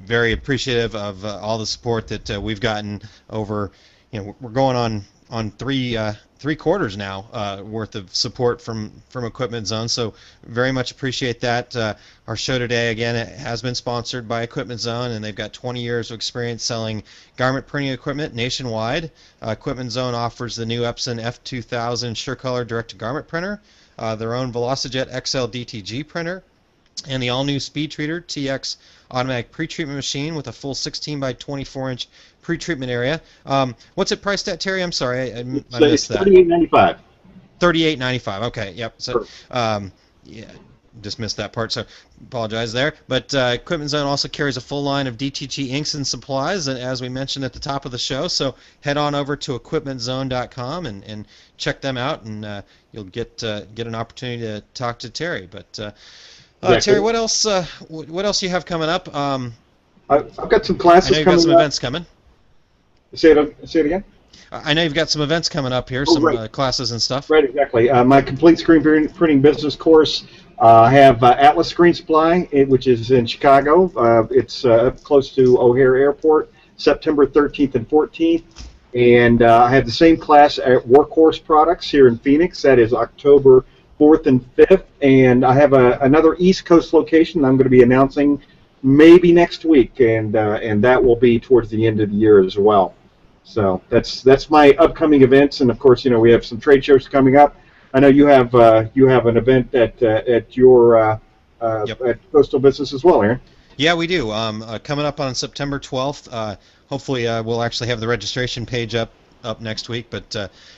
Very appreciative of all the support that we've gotten over. We're going on three quarters now worth of support from Equipment Zone. So very much appreciate that. Our show today, again, it has been sponsored by Equipment Zone, and they've got 20 years of experience selling garment printing equipment nationwide. Equipment Zone offers the new Epson F2000 SureColor direct-to-garment printer, their own Velocijet XL DTG printer, and the all-new Speed Treater TX automatic pre-treatment machine with a full 16 by 24 inch pre-treatment area. What's it priced at, Terry? I'm sorry, I missed It's that. $38.95. $38.95. Okay, yep. So, yeah, just missed that part, so apologize there. But Equipment Zone also carries a full line of DTG inks and supplies, as we mentioned at the top of the show. So head on over to equipmentzone.com and check them out, and you'll get an opportunity to talk to Terry. But Terry, Exactly. what else you have coming up? I've got some I know classes you've got coming some up. events coming. Say it again. I know you've got some events coming up here, Oh, some right. classes and stuff. Right, exactly. My complete screen printing business course. I have Atlas Screen Supply, which is in Chicago. It's up close to O'Hare Airport, September 13th and 14th. And I have the same class at Workhorse Products here in Phoenix. That is October 4th and 5th. And I have another East Coast location I'm going to be announcing maybe next week, and that will be towards the end of the year as well. So that's my upcoming events, and of course, we have some trade shows coming up. I know you have an event at your Yep. at Coastal Business as well, Aaron. Yeah, we do. Coming up on September 12th. Hopefully, we'll actually have the registration page up next week, but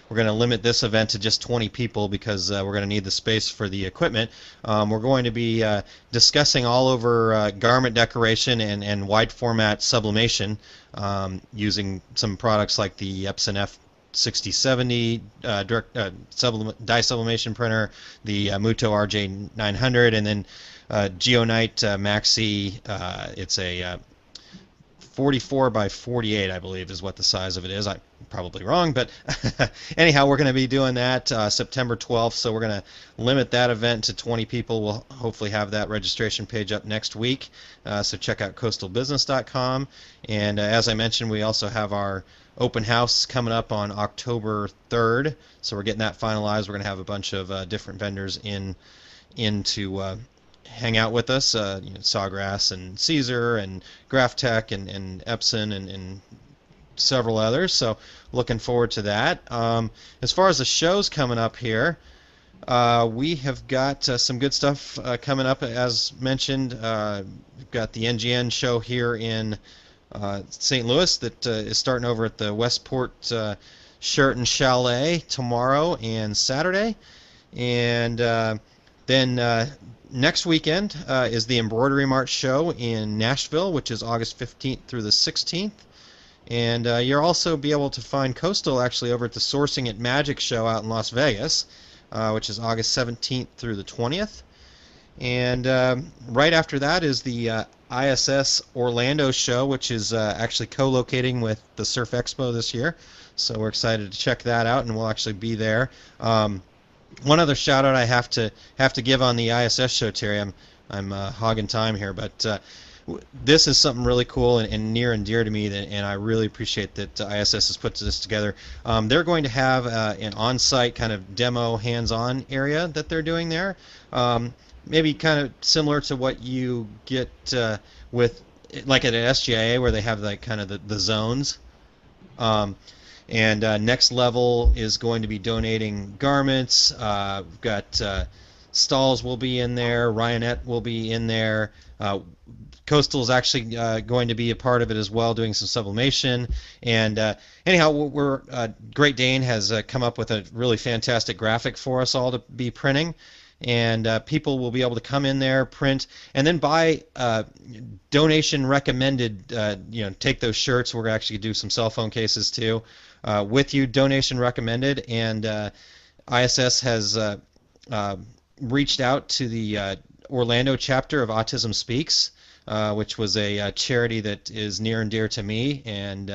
we're going to limit this event to just 20 people because we're going to need the space for the equipment. We're going to be discussing all over garment decoration and wide format sublimation using some products like the Epson F6070 dye sublimation printer, the Muto RJ900, and then Geonite Maxi. It's a 44 by 48, I believe, is what the size of it is. I'm probably wrong, but anyhow, we're going to be doing that September 12th, so we're going to limit that event to 20 people. We'll hopefully have that registration page up next week, so check out coastalbusiness.com. And as I mentioned, we also have our open house coming up on October 3rd, so we're getting that finalized. We're going to have a bunch of different vendors in to hang out with us, Sawgrass and Caesar and Graphtech and Epson and several others. So looking forward to that. As far as the shows coming up here, we have got some good stuff coming up. As mentioned, we've got the NGN show here in St. Louis that is starting over at the Westport Sheraton Chalet tomorrow and Saturday. And then next weekend is the Embroidery March show in Nashville, which is August 15th through the 16th. And you'll also be able to find Coastal actually over at the Sourcing at Magic show out in Las Vegas, which is August 17th through the 20th. And right after that is the ISS Orlando show, which is actually co-locating with the Surf Expo this year. So we're excited to check that out, and we'll actually be there. One other shout out I have to give on the ISS show, Terry. I'm hogging time here, but this is something really cool and near and dear to me, and I really appreciate that ISS has put this together. They're going to have an on-site kind of demo, hands-on area that they're doing there. Maybe kind of similar to what you get with like at an SGIA where they have like kind of the zones. And Next Level is going to be donating garments. We've got Stalls will be in there. Ryanette will be in there. Coastal is actually going to be a part of it as well, doing some sublimation. And anyhow, Great Dane has come up with a really fantastic graphic for us all to be printing. And people will be able to come in there, print, and then buy donation recommended. Take those shirts. We're actually going to do some cell phone cases too. With you, donation recommended, and ISS has reached out to the Orlando chapter of Autism Speaks, which was a charity that is near and dear to me. And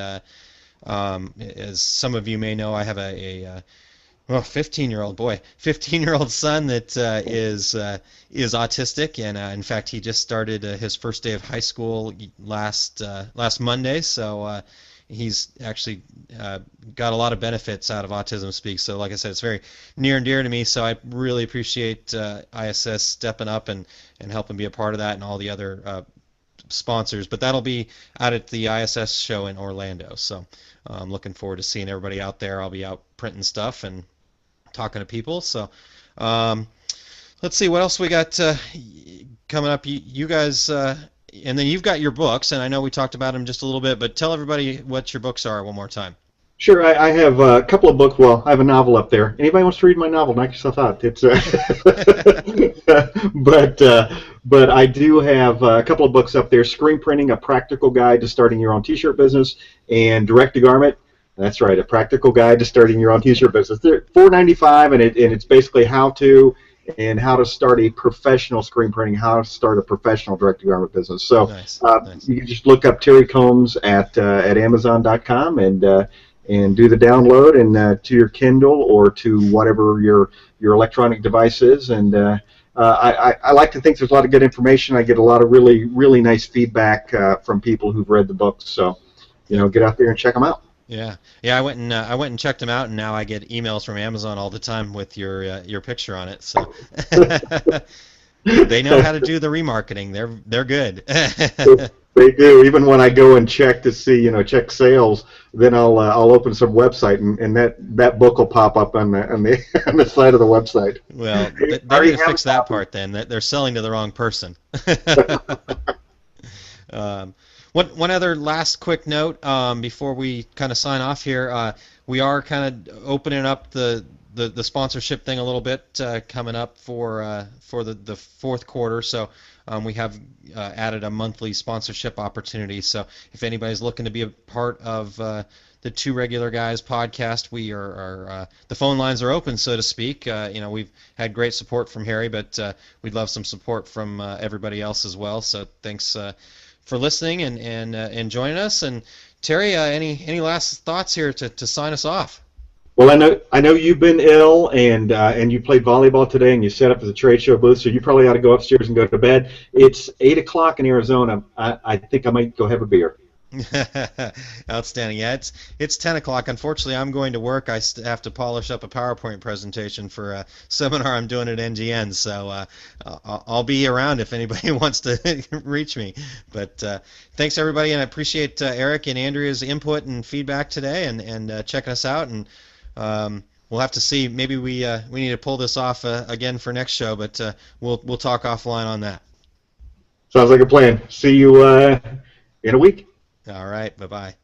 as some of you may know, I have a 15-year-old son that is autistic, and in fact, he just started his first day of high school last Monday. So he's actually got a lot of benefits out of Autism Speaks. So like I said, it's very near and dear to me. So I really appreciate ISS stepping up and helping be a part of that, and all the other sponsors. But that'll be out at the ISS show in Orlando. So I'm looking forward to seeing everybody out there. I'll be out printing stuff and talking to people. So let's see what else we got coming up. You guys, and then you've got your books, and I know we talked about them just a little bit, but tell everybody what your books are one more time. Sure, I have a couple of books. Well, I have a novel up there. Anybody wants to read my novel? Knock yourself out. It's but but I do have a couple of books up there. Screen printing: A Practical Guide to Starting Your Own T-shirt Business, and Direct to Garment. That's right, A Practical Guide to Starting Your Own T-shirt Business. They're $4.95, and it's basically how to start a professional screen printing, how to start a professional direct to garment business. So Nice, nice. you can just look up Terry Combs at Amazon.com and do the download and to your Kindle or to whatever your electronic device is. And I like to think there's a lot of good information. I get a lot of really nice feedback from people who've read the books. So Good. get out there and check them out. Yeah, yeah. I went and checked them out, and now I get emails from Amazon all the time with your picture on it. So they know how to do the remarketing. They're good. They do. Even when I go and check to see, check sales, then I'll open some website and that book will pop up on the on the side of the website. Well, Hey, they need already to have a fix that copy. part then. That they're selling to the wrong person. Um, one other last quick note before we kind of sign off here. We are kind of opening up the sponsorship thing a little bit coming up for the fourth quarter. So we have added a monthly sponsorship opportunity. So if anybody's looking to be a part of the Two Regular Guys podcast, the phone lines are open, so to speak. We've had great support from Harry, but we'd love some support from everybody else as well. So thanks for listening and joining us. And Terry, any last thoughts here to sign us off? Well, I know you've been ill and you played volleyball today and you set up at the trade show booth, so you probably ought to go upstairs and go to bed. It's 8 o'clock in Arizona. I think I might go have a beer. Outstanding. Yeah, it's 10 o'clock. Unfortunately, I'm going to work. I have to polish up a PowerPoint presentation for a seminar I'm doing at NGN. So I'll be around if anybody wants to reach me. But thanks everybody, and I appreciate Eric and Andrea's input and feedback today, and checking us out. And we'll have to see. Maybe we need to pull this off again for next show, but we'll talk offline on that. Sounds like a plan. See you in a week. All right. Bye bye.